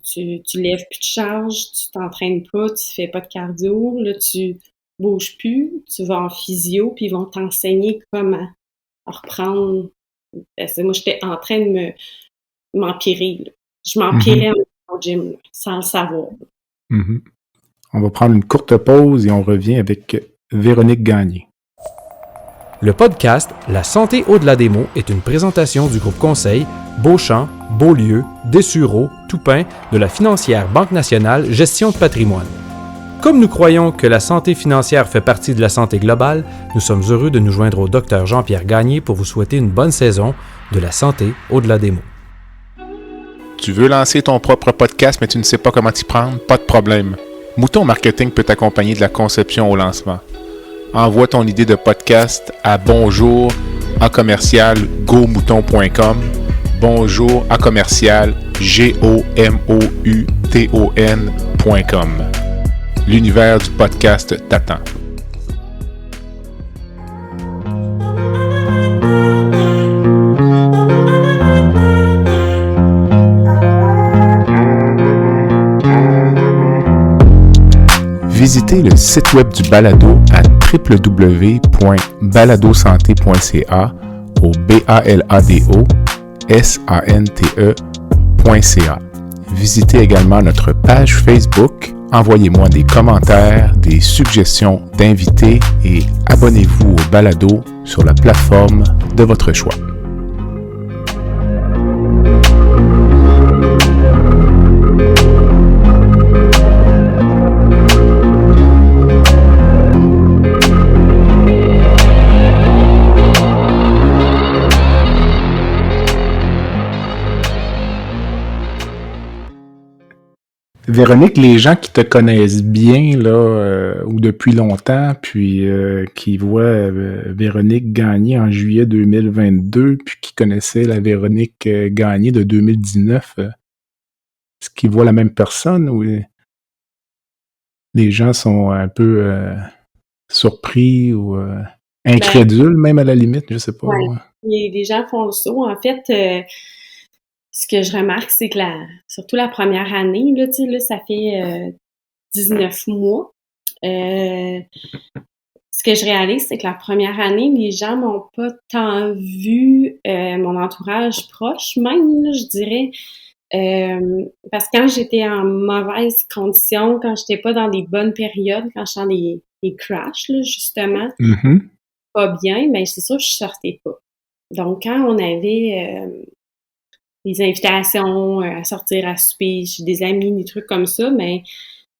lèves plus de charge, tu t'entraînes pas, tu fais pas de cardio, là, tu bouges plus, tu vas en physio, puis ils vont t'enseigner comment reprendre. Moi, j'étais en train de m'empirer, là. Je m'empirais au gym, là, sans le savoir. On va prendre une courte pause et on revient avec Véronique Gagné. Le podcast La santé au-delà des mots est une présentation du groupe conseil Beauchamp, Beaulieu, Dessureau, Toupin de la financière Banque nationale Gestion de patrimoine. Comme nous croyons que la santé financière fait partie de la santé globale, nous sommes heureux de nous joindre au Dr Jean-Pierre Gagné pour vous souhaiter une bonne saison de La santé au-delà des mots. Tu veux lancer ton propre podcast mais tu ne sais pas comment t'y prendre? Pas de problème. Mouton Marketing peut t'accompagner de la conception au lancement. Envoie ton idée de podcast à bonjour@gomouton.com, bonjour@gomouton.com. L'univers du podcast t'attend. Visitez le site web du balado à www.baladosanté.ca au BALADO-SANTE.ca. Visitez également notre page Facebook, envoyez-moi des commentaires, des suggestions d'invités et abonnez-vous au balado sur la plateforme de votre choix. Véronique, les gens qui te connaissent bien, là, ou depuis longtemps, puis qui voient Véronique Gagné en juillet 2022, puis qui connaissaient la Véronique Gagné de 2019, est-ce qu'ils voient la même personne ou les gens sont un peu surpris ou Ben, incrédules, même à la limite, je sais pas. ouais. Ouais. Les gens font le saut. En fait, ce que je remarque, c'est que surtout la première année, là, tu sais, là, ça fait 19 mois. Euh, Ce que je réalise, c'est que la première année, les gens m'ont pas tant vu, mon entourage proche même, là, je dirais. Parce que quand j'étais en mauvaise condition, quand j'étais pas dans des bonnes périodes, quand j'étais dans des crashs, là, justement, Mhm. pas bien, ben c'est sûr que je sortais pas. Donc, quand on avait des invitations à sortir à souper chez des amis, des trucs comme ça, mais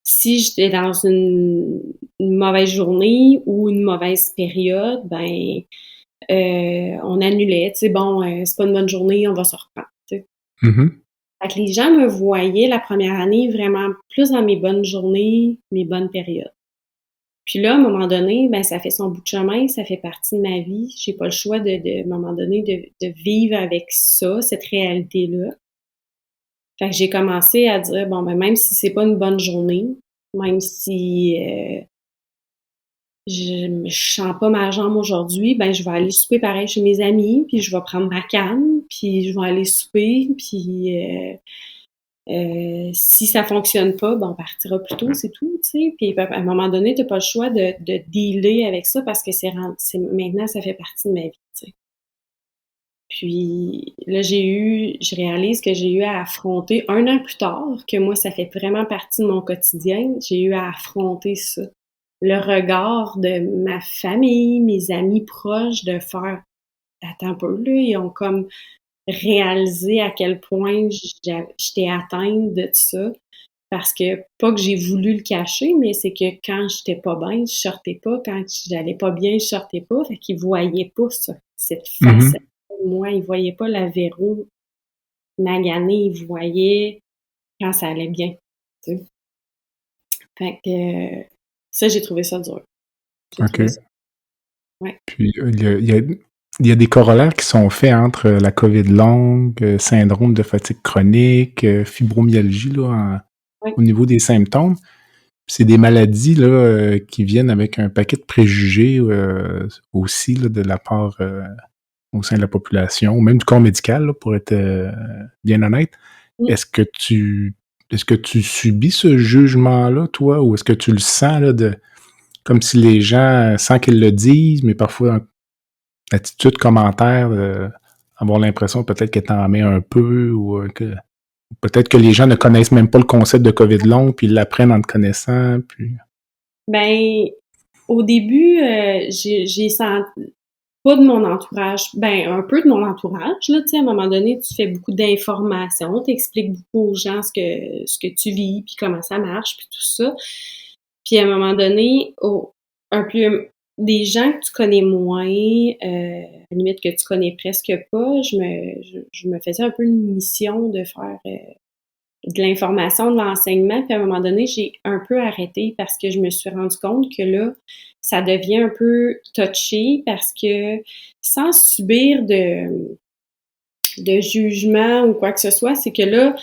si j'étais dans une mauvaise journée ou une mauvaise période, ben on annulait. Tu sais, bon, c'est pas une bonne journée, on va se reprendre. Tu sais. Mhm. Fait que les gens me voyaient la première année vraiment plus dans mes bonnes journées, mes bonnes périodes. Puis là, à un moment donné, ben ça fait son bout de chemin, ça fait partie de ma vie. J'ai pas le choix à un moment donné, de vivre avec ça, cette réalité-là. Fait que j'ai commencé à dire, bon, ben même si c'est pas une bonne journée, même si je sens pas ma jambe aujourd'hui, ben je vais aller souper pareil chez mes amis, puis je vais prendre ma canne, puis je vais aller souper, puis si ça fonctionne pas, ben on partira plus tôt, c'est tout, tu sais. Puis à un moment donné, t'as pas le choix de dealer avec ça parce que maintenant ça fait partie de ma vie, tu sais. Puis là, je réalise que j'ai eu à affronter, un an plus tard, que moi, ça fait vraiment partie de mon quotidien, j'ai eu à affronter ça. Le regard de ma famille, mes amis proches, de faire, attends un peu, là, ils ont comme réalisé à quel point j'étais atteinte de ça. Parce que, pas que j'ai voulu le cacher, mais c'est que quand j'étais pas bien, je sortais pas. Quand j'allais pas bien, je sortais pas. Fait qu'ils voyaient pas ça, cette face. Mhm. Moi, ils voyaient pas la Véro maganée. Ils voyaient quand ça allait bien. Tu sais. Fait que, ça, j'ai trouvé ça dur. J'ai OK. trouvé ça. Ouais. Puis il y a des corollaires qui sont faits entre la COVID longue, syndrome de fatigue chronique, fibromyalgie là, Ouais. au niveau des symptômes. C'est des maladies là, qui viennent avec un paquet de préjugés aussi là, de la part au sein de la population, ou même du corps médical, là, pour être bien honnête. Mm. Est-ce que tu est-ce que tu subis ce jugement-là, toi, ou est-ce que tu le sens là, comme si les gens, sans qu'ils le disent, mais parfois attitude, commentaire, avoir l'impression peut-être que t'en mets un peu ou que peut-être que les gens ne connaissent même pas le concept de COVID long, puis ils l'apprennent en te connaissant, puis... Ben, au début, j'ai senti pas de mon entourage, ben un peu de mon entourage, là, tu sais, à un moment donné, tu fais beaucoup d'informations, tu expliques beaucoup aux gens ce que tu vis, puis comment ça marche, puis tout ça. Puis à un moment donné, un peu des gens que tu connais moins, à la limite que tu connais presque pas, je me faisais un peu une mission de faire de l'information, de l'enseignement, puis à un moment donné, j'ai un peu arrêté parce que je me suis rendu compte que là, ça devient un peu touché parce que sans subir de jugement ou quoi que ce soit, c'est que là,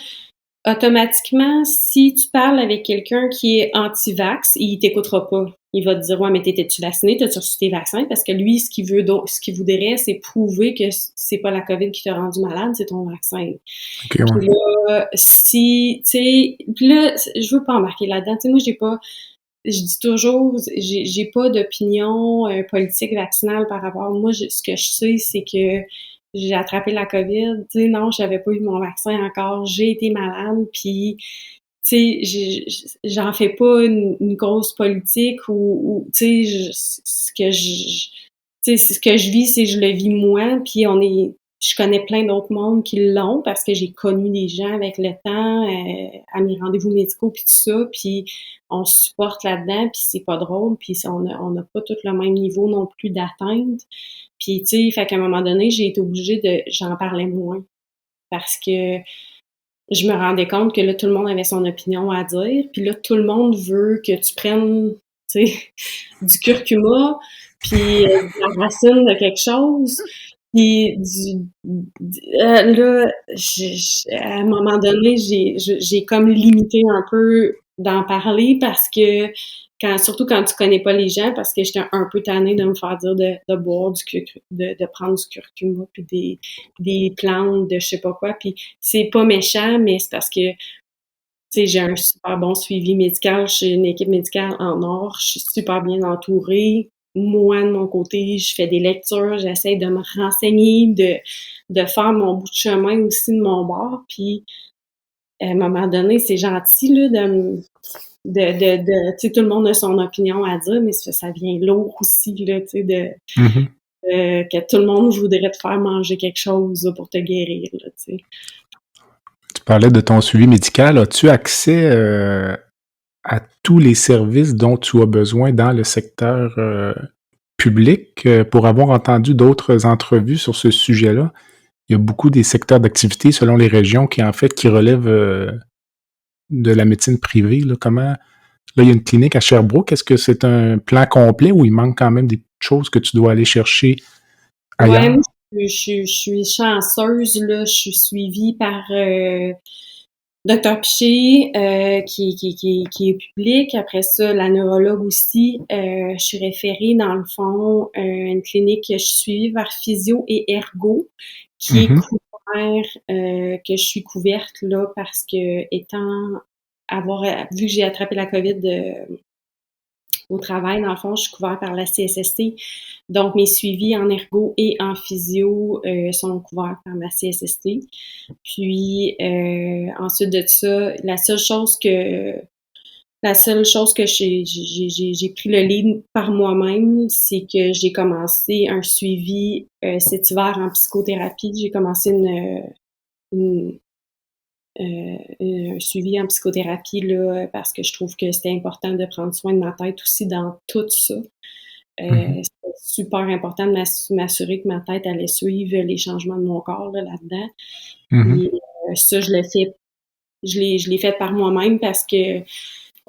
automatiquement, si tu parles avec quelqu'un qui est anti-vax, il t'écoutera pas. Il va te dire, ouais, mais t'étais-tu vacciné? T'as-tu reçu tes vaccins? Parce que lui, ce qu'il voudrait, c'est prouver que c'est pas la COVID qui t'a rendu malade, c'est ton vaccin. OK, ouais. Puis là, si, tu sais, puis là, je veux pas embarquer là-dedans. Tu sais, moi, je dis toujours, j'ai pas d'opinion politique vaccinale par rapport. Moi, ce que je sais, c'est que j'ai attrapé la COVID. Tu sais, non, j'avais pas eu mon vaccin encore. J'ai été malade, puis tu sais, j'en fais pas une grosse politique ou tu sais, ce que je vis, c'est que je le vis moi, puis je connais plein d'autres mondes qui l'ont parce que j'ai connu des gens avec le temps à mes rendez-vous médicaux puis tout ça, puis on se supporte là-dedans, puis c'est pas drôle, puis on n'a pas tout le même niveau non plus d'atteinte. Puis tu sais, fait qu'à un moment donné, j'ai été obligée j'en parlais moins parce que je me rendais compte que là, tout le monde avait son opinion à dire. Puis là, tout le monde veut que tu prennes, tu sais, du curcuma, puis de la racine de quelque chose. Puis là, à un moment donné, j'ai comme limité un peu d'en parler parce que surtout quand tu connais pas les gens, parce que j'étais un peu tannée de me faire dire de boire de prendre du curcuma puis des plantes de je sais pas quoi. Puis c'est pas méchant, mais c'est parce que tu sais, j'ai un super bon suivi médical, j'ai une équipe médicale en or, je suis super bien entourée. Moi, de mon côté, je fais des lectures, j'essaie de me renseigner, de faire mon bout de chemin aussi de mon bord. Puis, à un moment donné, c'est gentil, là, tu sais, tout le monde a son opinion à dire, mais ça vient lourd aussi, là, tu sais, Mhm. que tout le monde voudrait te faire manger quelque chose là, pour te guérir, là, tu sais. Tu parlais de ton suivi médical. As-tu accès à tous les services dont tu as besoin dans le secteur public? Pour avoir entendu d'autres entrevues sur ce sujet-là, il y a beaucoup des secteurs d'activité selon les régions qui relèvent de la médecine privée. Là. Là, il y a une clinique à Sherbrooke. Est-ce que c'est un plan complet ou il manque quand même des choses que tu dois aller chercher Ouais, moi, ailleurs? je suis chanceuse, là. Je suis suivie par Docteur Piché, qui est public. Après ça, la neurologue aussi. Je suis référée, dans le fond, à une clinique que je suis suivie par physio et ergo, qui est Mhm. couvert, que je suis couverte là parce que vu que j'ai attrapé la COVID au travail, dans le fond, je suis couverte par la CSST. Donc, mes suivis en ergo et en physio sont couverts par la CSST. Puis, ensuite de ça, la seule chose que j'ai pris le lead par moi-même, c'est que j'ai commencé un suivi cet hiver en psychothérapie. J'ai commencé une, un suivi en psychothérapie là, parce que je trouve que c'était important de prendre soin de ma tête aussi dans tout ça. Mhm. C'était super important de m'assurer que ma tête allait suivre les changements de mon corps là-dedans. Mhm. Et ça, je l'ai fait par moi-même parce que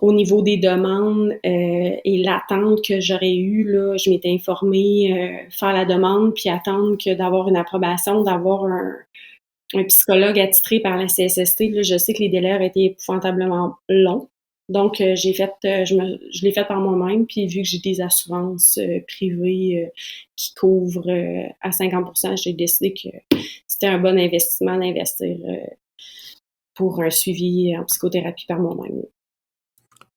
au niveau des demandes et l'attente que j'aurais eue, là, je m'étais informée, faire la demande, puis attendre que d'avoir une approbation, d'avoir un psychologue attitré par la CSST. Là, je sais que les délais auraient été épouvantablement longs. Donc, je l'ai fait par moi-même, puis vu que j'ai des assurances privées qui couvrent à 50%, j'ai décidé que c'était un bon investissement d'investir pour un suivi en psychothérapie par moi-même.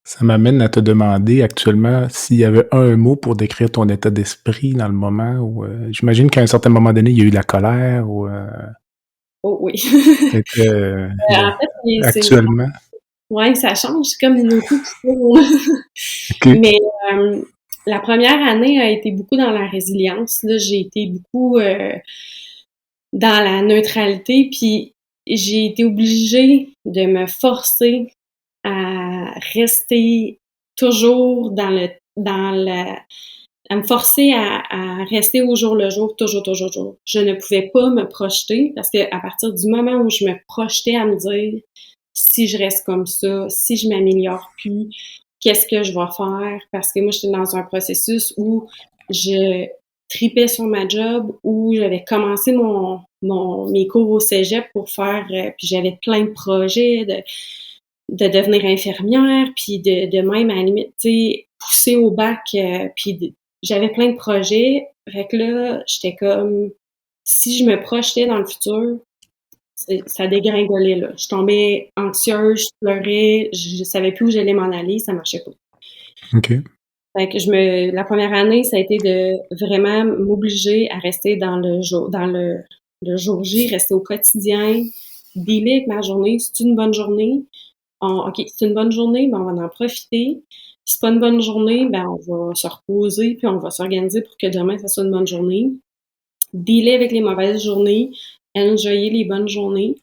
Ça m'amène à te demander actuellement s'il y avait un mot pour décrire ton état d'esprit dans le moment où j'imagine qu'à un certain moment donné, il y a eu de la colère ou Oh oui. peut-être En fait, actuellement. ouais, ça change, c'est comme une auto qui tourne. OK. Mais la première année a été beaucoup dans la résilience. Là, j'ai été beaucoup dans la neutralité, puis j'ai été obligée de me forcer à rester toujours à me forcer à rester au jour le jour, toujours, toujours, toujours. Je ne pouvais pas me projeter parce que à partir du moment où je me projetais à me dire si je reste comme ça, si je m'améliore plus, qu'est-ce que je vais faire? Parce que moi, j'étais dans un processus où je tripais sur ma job, où j'avais commencé mes cours au cégep pour faire, puis j'avais plein de projets de devenir infirmière, puis de même, à la limite, tu sais, pousser au bac, j'avais plein de projets. Fait que là, j'étais comme, si je me projetais dans le futur, ça dégringolait, là. Je tombais anxieuse, je pleurais, je savais plus où j'allais m'en aller, ça marchait pas. OK. Fait que la première année, ça a été de vraiment m'obliger à rester le jour J, rester au quotidien, dealer avec ma journée. C'est une bonne journée. OK, c'est une bonne journée, ben on va en profiter. Si c'est pas une bonne journée, ben on va se reposer puis on va s'organiser pour que demain, ça soit une bonne journée. Dealer avec les mauvaises journées, enjoyer les bonnes journées.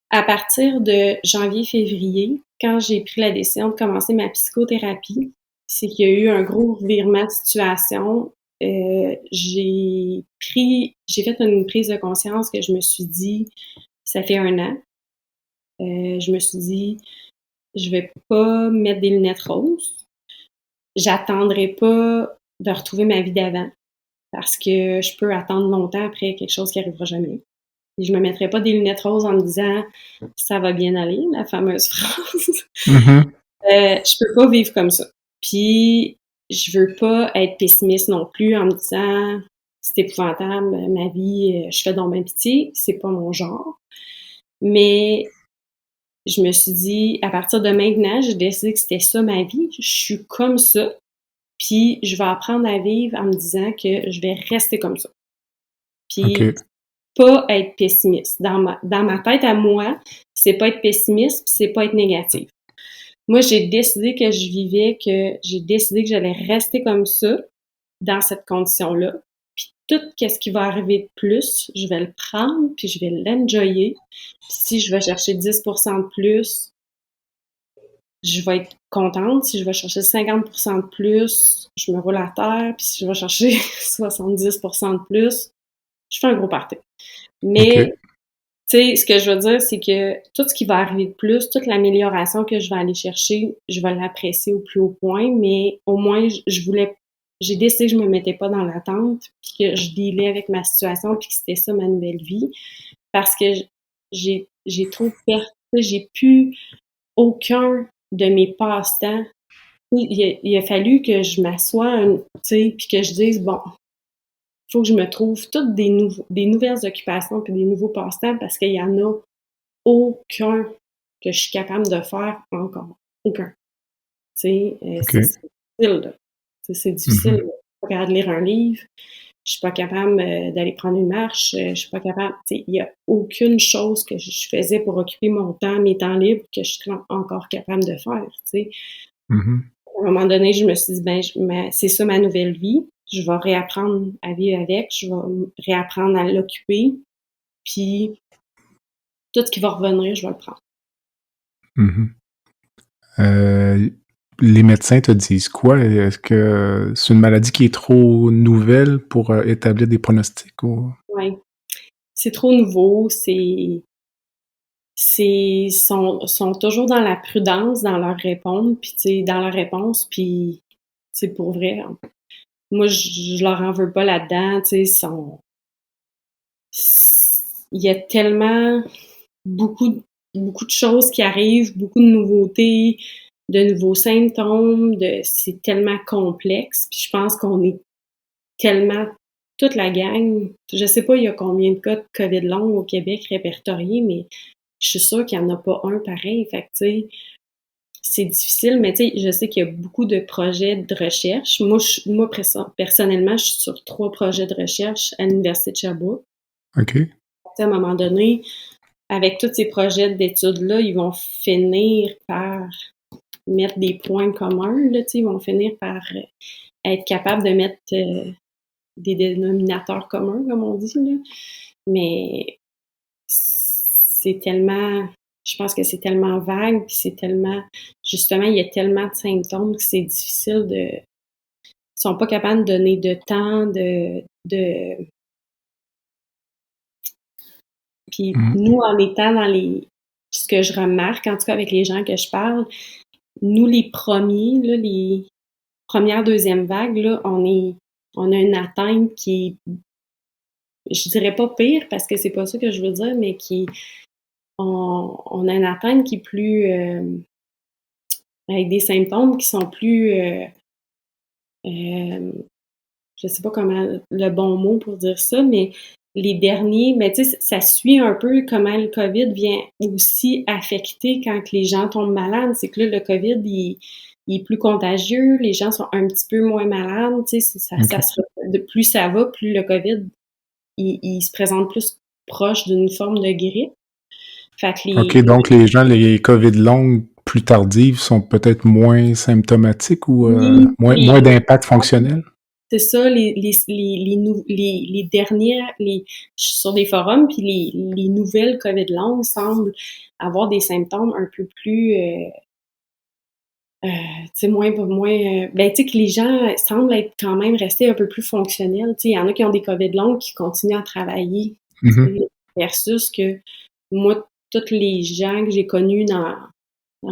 À partir de janvier-février, quand j'ai pris la décision de commencer ma psychothérapie, c'est qu'il y a eu un gros revirement de situation. J'ai fait une prise de conscience que je me suis dit, ça fait 1 an. Je me suis dit, je vais pas mettre des lunettes roses. J'attendrai pas de retrouver ma vie d'avant parce que je peux attendre longtemps après quelque chose qui arrivera jamais. Et je me mettrai pas des lunettes roses en me disant ça va bien aller, la fameuse phrase. Mhm. Je peux pas vivre comme ça. Puis je veux pas être pessimiste non plus en me disant c'est épouvantable, ma vie, je fais donc bien pitié, c'est pas mon genre. Mais je me suis dit, à partir de maintenant, j'ai décidé que c'était ça ma vie. Je suis comme ça. Puis je vais apprendre à vivre en me disant que je vais rester comme ça. Puis OK. pas être pessimiste. Dans ma tête à moi, c'est pas être pessimiste, puis c'est pas être négatif. Moi, j'ai décidé que j'ai décidé que j'allais rester comme ça, dans cette condition-là. Puis tout ce qui va arriver de plus, je vais le prendre, puis je vais l'enjoyer. Puis si je vais chercher 10% de plus, je vais être contente. Si je vais chercher 50% de plus, je me roule à terre. Puis si je vais chercher 70% de plus, je fais un gros party. Mais, OK. tu sais, ce que je veux dire, c'est que tout ce qui va arriver de plus, toute l'amélioration que je vais aller chercher, je vais l'apprécier au plus haut point, mais au moins, j'ai décidé que je me mettais pas dans l'attente, puis que je dealais avec ma situation, puis que c'était ça ma nouvelle vie, parce que j'ai trop perdu, j'ai plus aucun de mes passe-temps. Il a fallu que je m'assoie, tu sais, puis que je dise, bon, faut que je me trouve toutes des nouvelles occupations puis des nouveaux passe-temps parce qu'il y en a aucun que je suis capable de faire encore. Aucun. Tu sais, OK. c'est difficile, là. C'est difficile. Mhm. Je suis pas capable de lire un livre. Je suis pas capable d'aller prendre une marche. Je suis pas capable. Tu sais, il y a aucune chose que je faisais pour occuper mon temps, mes temps libres, que je suis encore capable de faire. Tu sais. Mhm. À un moment donné, je me suis dit, c'est ça ma nouvelle vie. Je vais réapprendre à vivre avec. Je vais réapprendre à l'occuper. Puis, tout ce qui va revenir, je vais le prendre. Mhm. Euh, les médecins te disent quoi? Est-ce que c'est une maladie qui est trop nouvelle pour établir des pronostics? Ou... Ouais. C'est trop nouveau. Sont toujours dans la prudence dans leur réponse. Puis, tu sais, dans leur réponse. Puis, c'est pour vrai. Moi, je leur en veux pas là-dedans. Tu sais, il y a tellement beaucoup, beaucoup de choses qui arrivent, beaucoup de nouveautés, de nouveaux symptômes, c'est tellement complexe. Puis je pense qu'on est tellement toute la gang. Je sais pas il y a combien de cas de COVID long au Québec répertoriés, mais je suis sûre qu'il y en a pas un pareil. Fait que tu sais, c'est difficile, mais tu sais, je sais qu'il y a beaucoup de projets de recherche. Moi personnellement, je suis sur 3 projets de recherche à l'Université de Sherbrooke. OK. À un moment donné, avec tous ces projets d'études-là, ils vont finir par mettre des points communs, là, ils vont finir par être capables de mettre des dénominateurs communs, comme on dit. Là. Mais c'est tellement... Je pense que c'est tellement vague, puis c'est tellement... Justement, il y a tellement de symptômes que c'est difficile de... Ils sont pas capables de donner de temps, Puis Mhm. nous, en étant dans ce que je remarque, en tout cas avec les gens que je parle, nous, les premiers, là, les premières, deuxième vagues, là, on a une atteinte qui est, je dirais pas pire, parce que c'est pas ça que je veux dire, mais on a une atteinte qui est plus, avec des symptômes qui sont plus, je sais pas comment le bon mot pour dire ça, mais les derniers, mais tu sais, ça suit un peu comment le COVID vient aussi affecter quand les gens tombent malades. C'est que là, le COVID, il est plus contagieux, les gens sont un petit peu moins malades, tu sais, OK. plus ça va, plus le COVID, il se présente plus proche d'une forme de grippe. Fait que OK, donc les gens, les COVID longues plus tardives sont peut-être moins symptomatiques ou moins d'impact fonctionnel? C'est ça, les dernières, je suis sur des forums, puis les nouvelles COVID longues semblent avoir des symptômes un peu plus, tu sais, ben, tu sais, que les gens semblent être quand même restés un peu plus fonctionnels. Tu sais, il y en a qui ont des COVID longues qui continuent à travailler, tu Mhm. sais, versus que moi, tous les gens que j'ai connus dans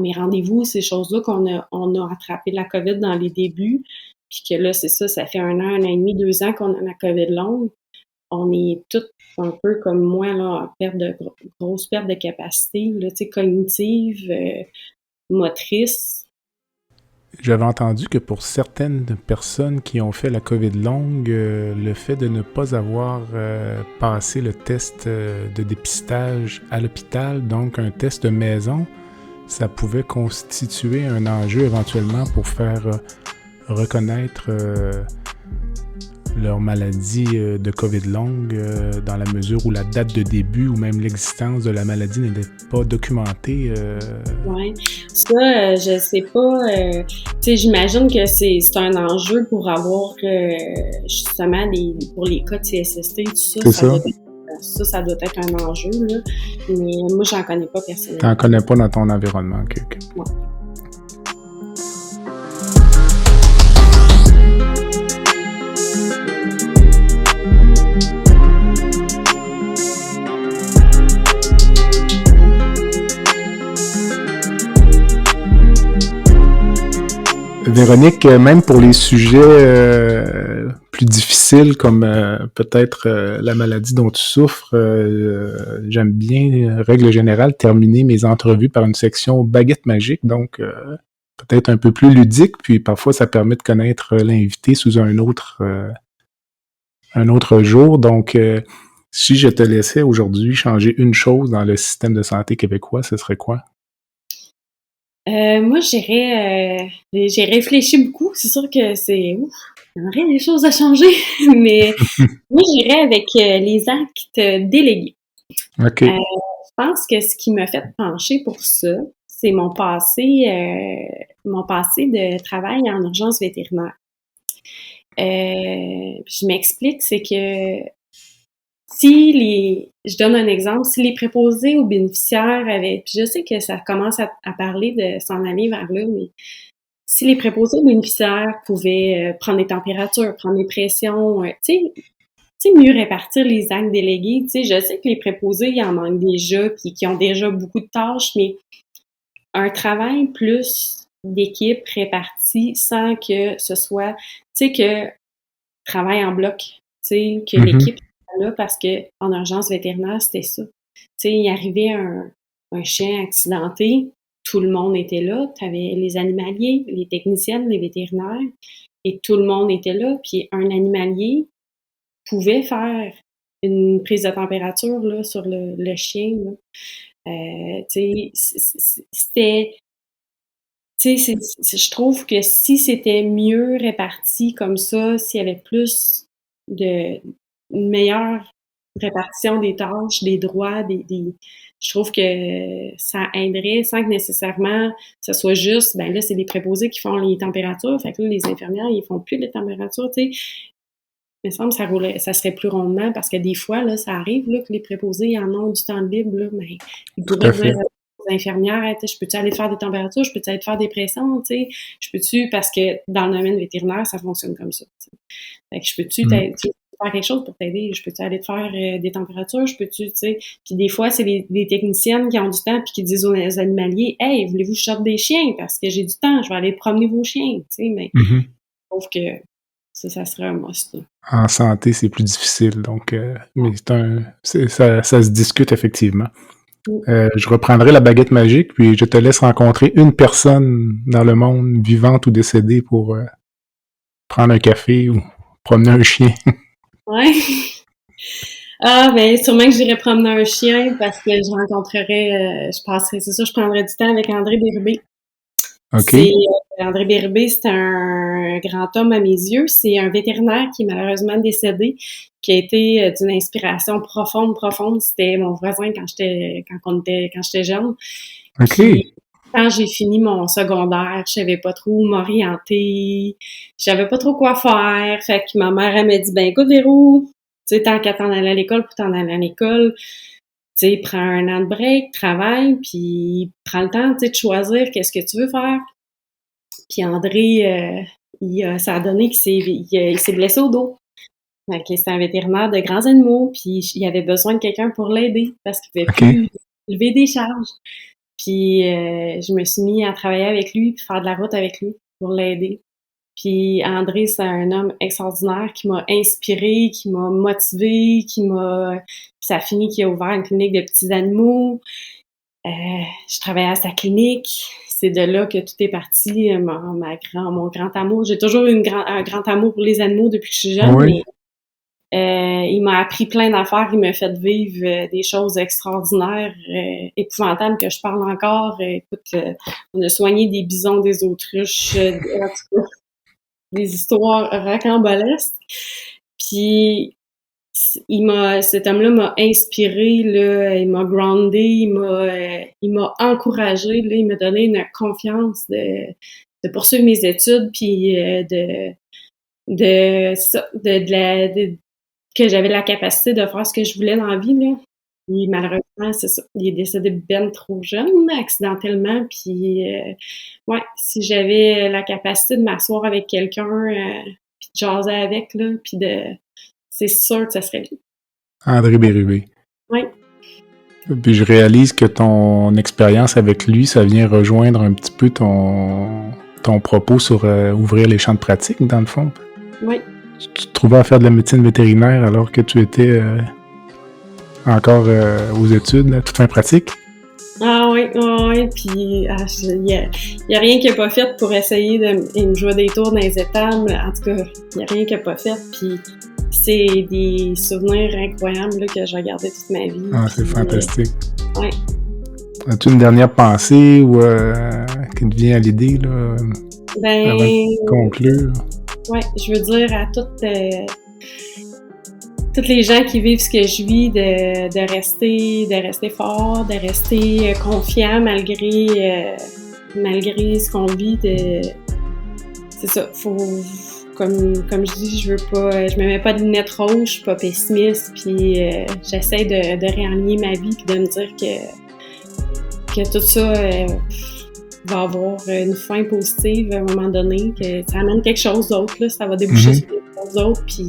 mes rendez-vous, ces choses-là on a attrapé la COVID dans les débuts, puis que là, c'est ça, ça fait 1 an et demi, 2 ans qu'on a la COVID longue. On est tous un peu comme moi, là, en grosse perte de capacité, là, tu sais, cognitive, motrice. J'avais entendu que pour certaines personnes qui ont fait la COVID longue, le fait de ne pas avoir passé le test de dépistage à l'hôpital, donc un test de maison, ça pouvait constituer un enjeu éventuellement pour faire reconnaître leur maladie de COVID longue dans la mesure où la date de début ou même l'existence de la maladie n'était pas documentée. Oui, ça, je sais pas. Tu sais, j'imagine que c'est un enjeu pour avoir justement pour les cas de CSST, tout ça. C'est ça. Ça doit être un enjeu, là. Mais moi, j'en connais pas personnellement. T'en connais pas dans ton environnement, ok. Ouais. Véronique, même pour les sujets plus difficiles comme peut-être la maladie dont tu souffres, j'aime bien, règle générale, terminer mes entrevues par une section baguette magique, donc peut-être un peu plus ludique, puis parfois ça permet de connaître l'invité sous un autre jour. Donc, si je te laissais aujourd'hui changer une chose dans le système de santé québécois, ce serait quoi? Moi, j'ai réfléchi beaucoup. C'est sûr que il y aurait des choses à changer, mais moi, j'irais avec les actes délégués. OK. Je pense que ce qui m'a fait pencher pour ça, c'est mon passé de travail en urgence vétérinaire. Je m'explique, c'est que je donne un exemple, si les préposés aux bénéficiaires avaient, puis je sais que ça commence à parler de s'en aller vers là, mais si les préposés aux bénéficiaires pouvaient prendre les températures, prendre les pressions, tu sais, mieux répartir les actes délégués, tu sais, je sais que les préposés, ils en manquent déjà, puis qu'ils ont déjà beaucoup de tâches, mais un travail plus d'équipe réparti sans que ce soit, tu sais, que travail en bloc, tu sais, que l'équipe là parce que en urgence vétérinaire, c'était ça. Tu sais, il arrivait un chien accidenté, tout le monde était là, tu avais les animaliers, les techniciennes, les vétérinaires, et tout le monde était là, puis un animalier pouvait faire une prise de température là, sur le chien. Là. Tu sais, c'était... Tu sais, je trouve que si c'était mieux réparti comme ça, s'il y avait plus une meilleure répartition des tâches, des droits, je trouve que ça aiderait sans que nécessairement ce soit juste, ben là, c'est les préposés qui font les températures, fait que là, les infirmières, ils font plus les températures, tu sais. Il me semble que ça serait plus rondement parce que des fois, là, ça arrive là, que les préposés ils en ont du temps libre, là, mais ils pourraient dire aux infirmières, hey, je peux-tu aller faire des températures, je peux-tu aller faire des pressions, tu sais, je peux-tu, parce que dans le domaine vétérinaire, ça fonctionne comme ça. T'sais. Fait que je peux-tu faire quelque chose pour t'aider, je peux-tu aller te faire des températures, je peux-tu, tu sais, puis des fois, c'est des techniciennes qui ont du temps puis qui disent aux animaliers, hey, voulez-vous que je sorte des chiens parce que j'ai du temps, je vais aller promener vos chiens, tu sais, mais je trouve que ça serait un must. En santé, c'est plus difficile, donc mais ça se discute effectivement. Je reprendrai la baguette magique, puis je te laisse rencontrer une personne dans le monde, vivante ou décédée, pour prendre un café ou promener un chien. Ouais. Ah, ben sûrement que j'irais promener un chien parce que je rencontrerais, je prendrais du temps avec André Bérubé. OK. André Bérubé, c'est un grand homme à mes yeux. C'est un vétérinaire qui est malheureusement décédé, qui a été d'une inspiration profonde. C'était mon voisin quand j'étais jeune. OK. Puis, quand j'ai fini mon secondaire, je savais pas trop où m'orienter, je savais pas trop quoi faire. Fait que ma mère, elle m'a dit, ben écoute Vérou, tu sais, tant qu'à t'en aller à l'école, pour t'en aller à l'école, tu sais, prends un an de break, travaille, puis prends le temps, tu sais, de choisir qu'est-ce que tu veux faire. Puis André, ça a donné qu'il s'est blessé au dos. Fait que c'est un vétérinaire de grands animaux, puis il avait besoin de quelqu'un pour l'aider parce qu'il pouvait plus lever des charges. Puis je me suis mis à travailler avec lui puis faire de la route avec lui pour l'aider. Puis André, c'est un homme extraordinaire qui m'a inspiré, qui m'a motivé, ça a fini qu'il a ouvert une clinique de petits animaux. Je travaillais à sa clinique. C'est de là que tout est parti, mon grand amour. J'ai toujours eu un grand amour pour les animaux depuis que je suis jeune, Oui. mais il m'a appris plein d'affaires. Il m'a fait vivre des choses extraordinaires, épouvantables que je parle encore. Écoute, on a soigné des bisons, des autruches, des histoires rocambolesques. Puis cet homme-là m'a inspiré, là, il m'a groundé, il m'a encouragé, là, il m'a donné une confiance de poursuivre mes études, puis que j'avais la capacité de faire ce que je voulais dans la vie, là. Et malheureusement, c'est ça, il est décédé ben trop jeune, accidentellement, puis ouais, si j'avais la capacité de m'asseoir avec quelqu'un, puis de jaser avec, là, puis c'est sûr que ça serait lui. André Bérubé. Oui. Puis je réalise que ton expérience avec lui, ça vient rejoindre un petit peu ton propos sur ouvrir les champs de pratique, dans le fond. Oui. Tu te trouvais à faire de la médecine vétérinaire alors que tu étais encore aux études, à toute fin pratique? Ah oui, puis il y a rien qu'il n'a pas fait pour essayer de me jouer des tours dans les étables. En tout cas, il n'y a rien qu'il n'a pas fait, puis c'est des souvenirs incroyables là, que j'ai gardés toute ma vie. Ah, c'est fantastique. Ouais. As-tu une dernière pensée ou qui te vient à l'idée là, avant de conclure? Oui, je veux dire à toutes les gens qui vivent ce que je vis, de rester fort, de rester confiant malgré ce qu'on vit. C'est ça, faut, comme je dis, je me mets pas de lunettes rouges, je suis pas pessimiste, puis j'essaie de réaligner ma vie puis de me dire que tout ça va avoir une fin positive à un moment donné, que ça amène quelque chose d'autre, là, ça va déboucher sur quelque chose d'autre, puis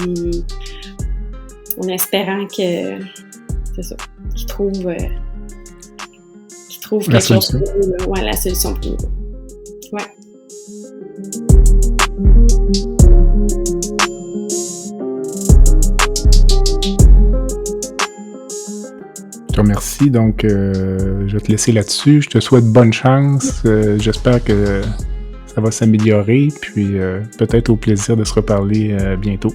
en espérant que c'est ça, qu'ils trouvent quelque chose pour nous. Ouais, la solution pour nous. Ouais. Je te remercie, donc je vais te laisser là-dessus. Je te souhaite bonne chance. J'espère que ça va s'améliorer, puis peut-être au plaisir de se reparler bientôt.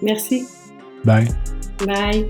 Merci. Bye. Bye.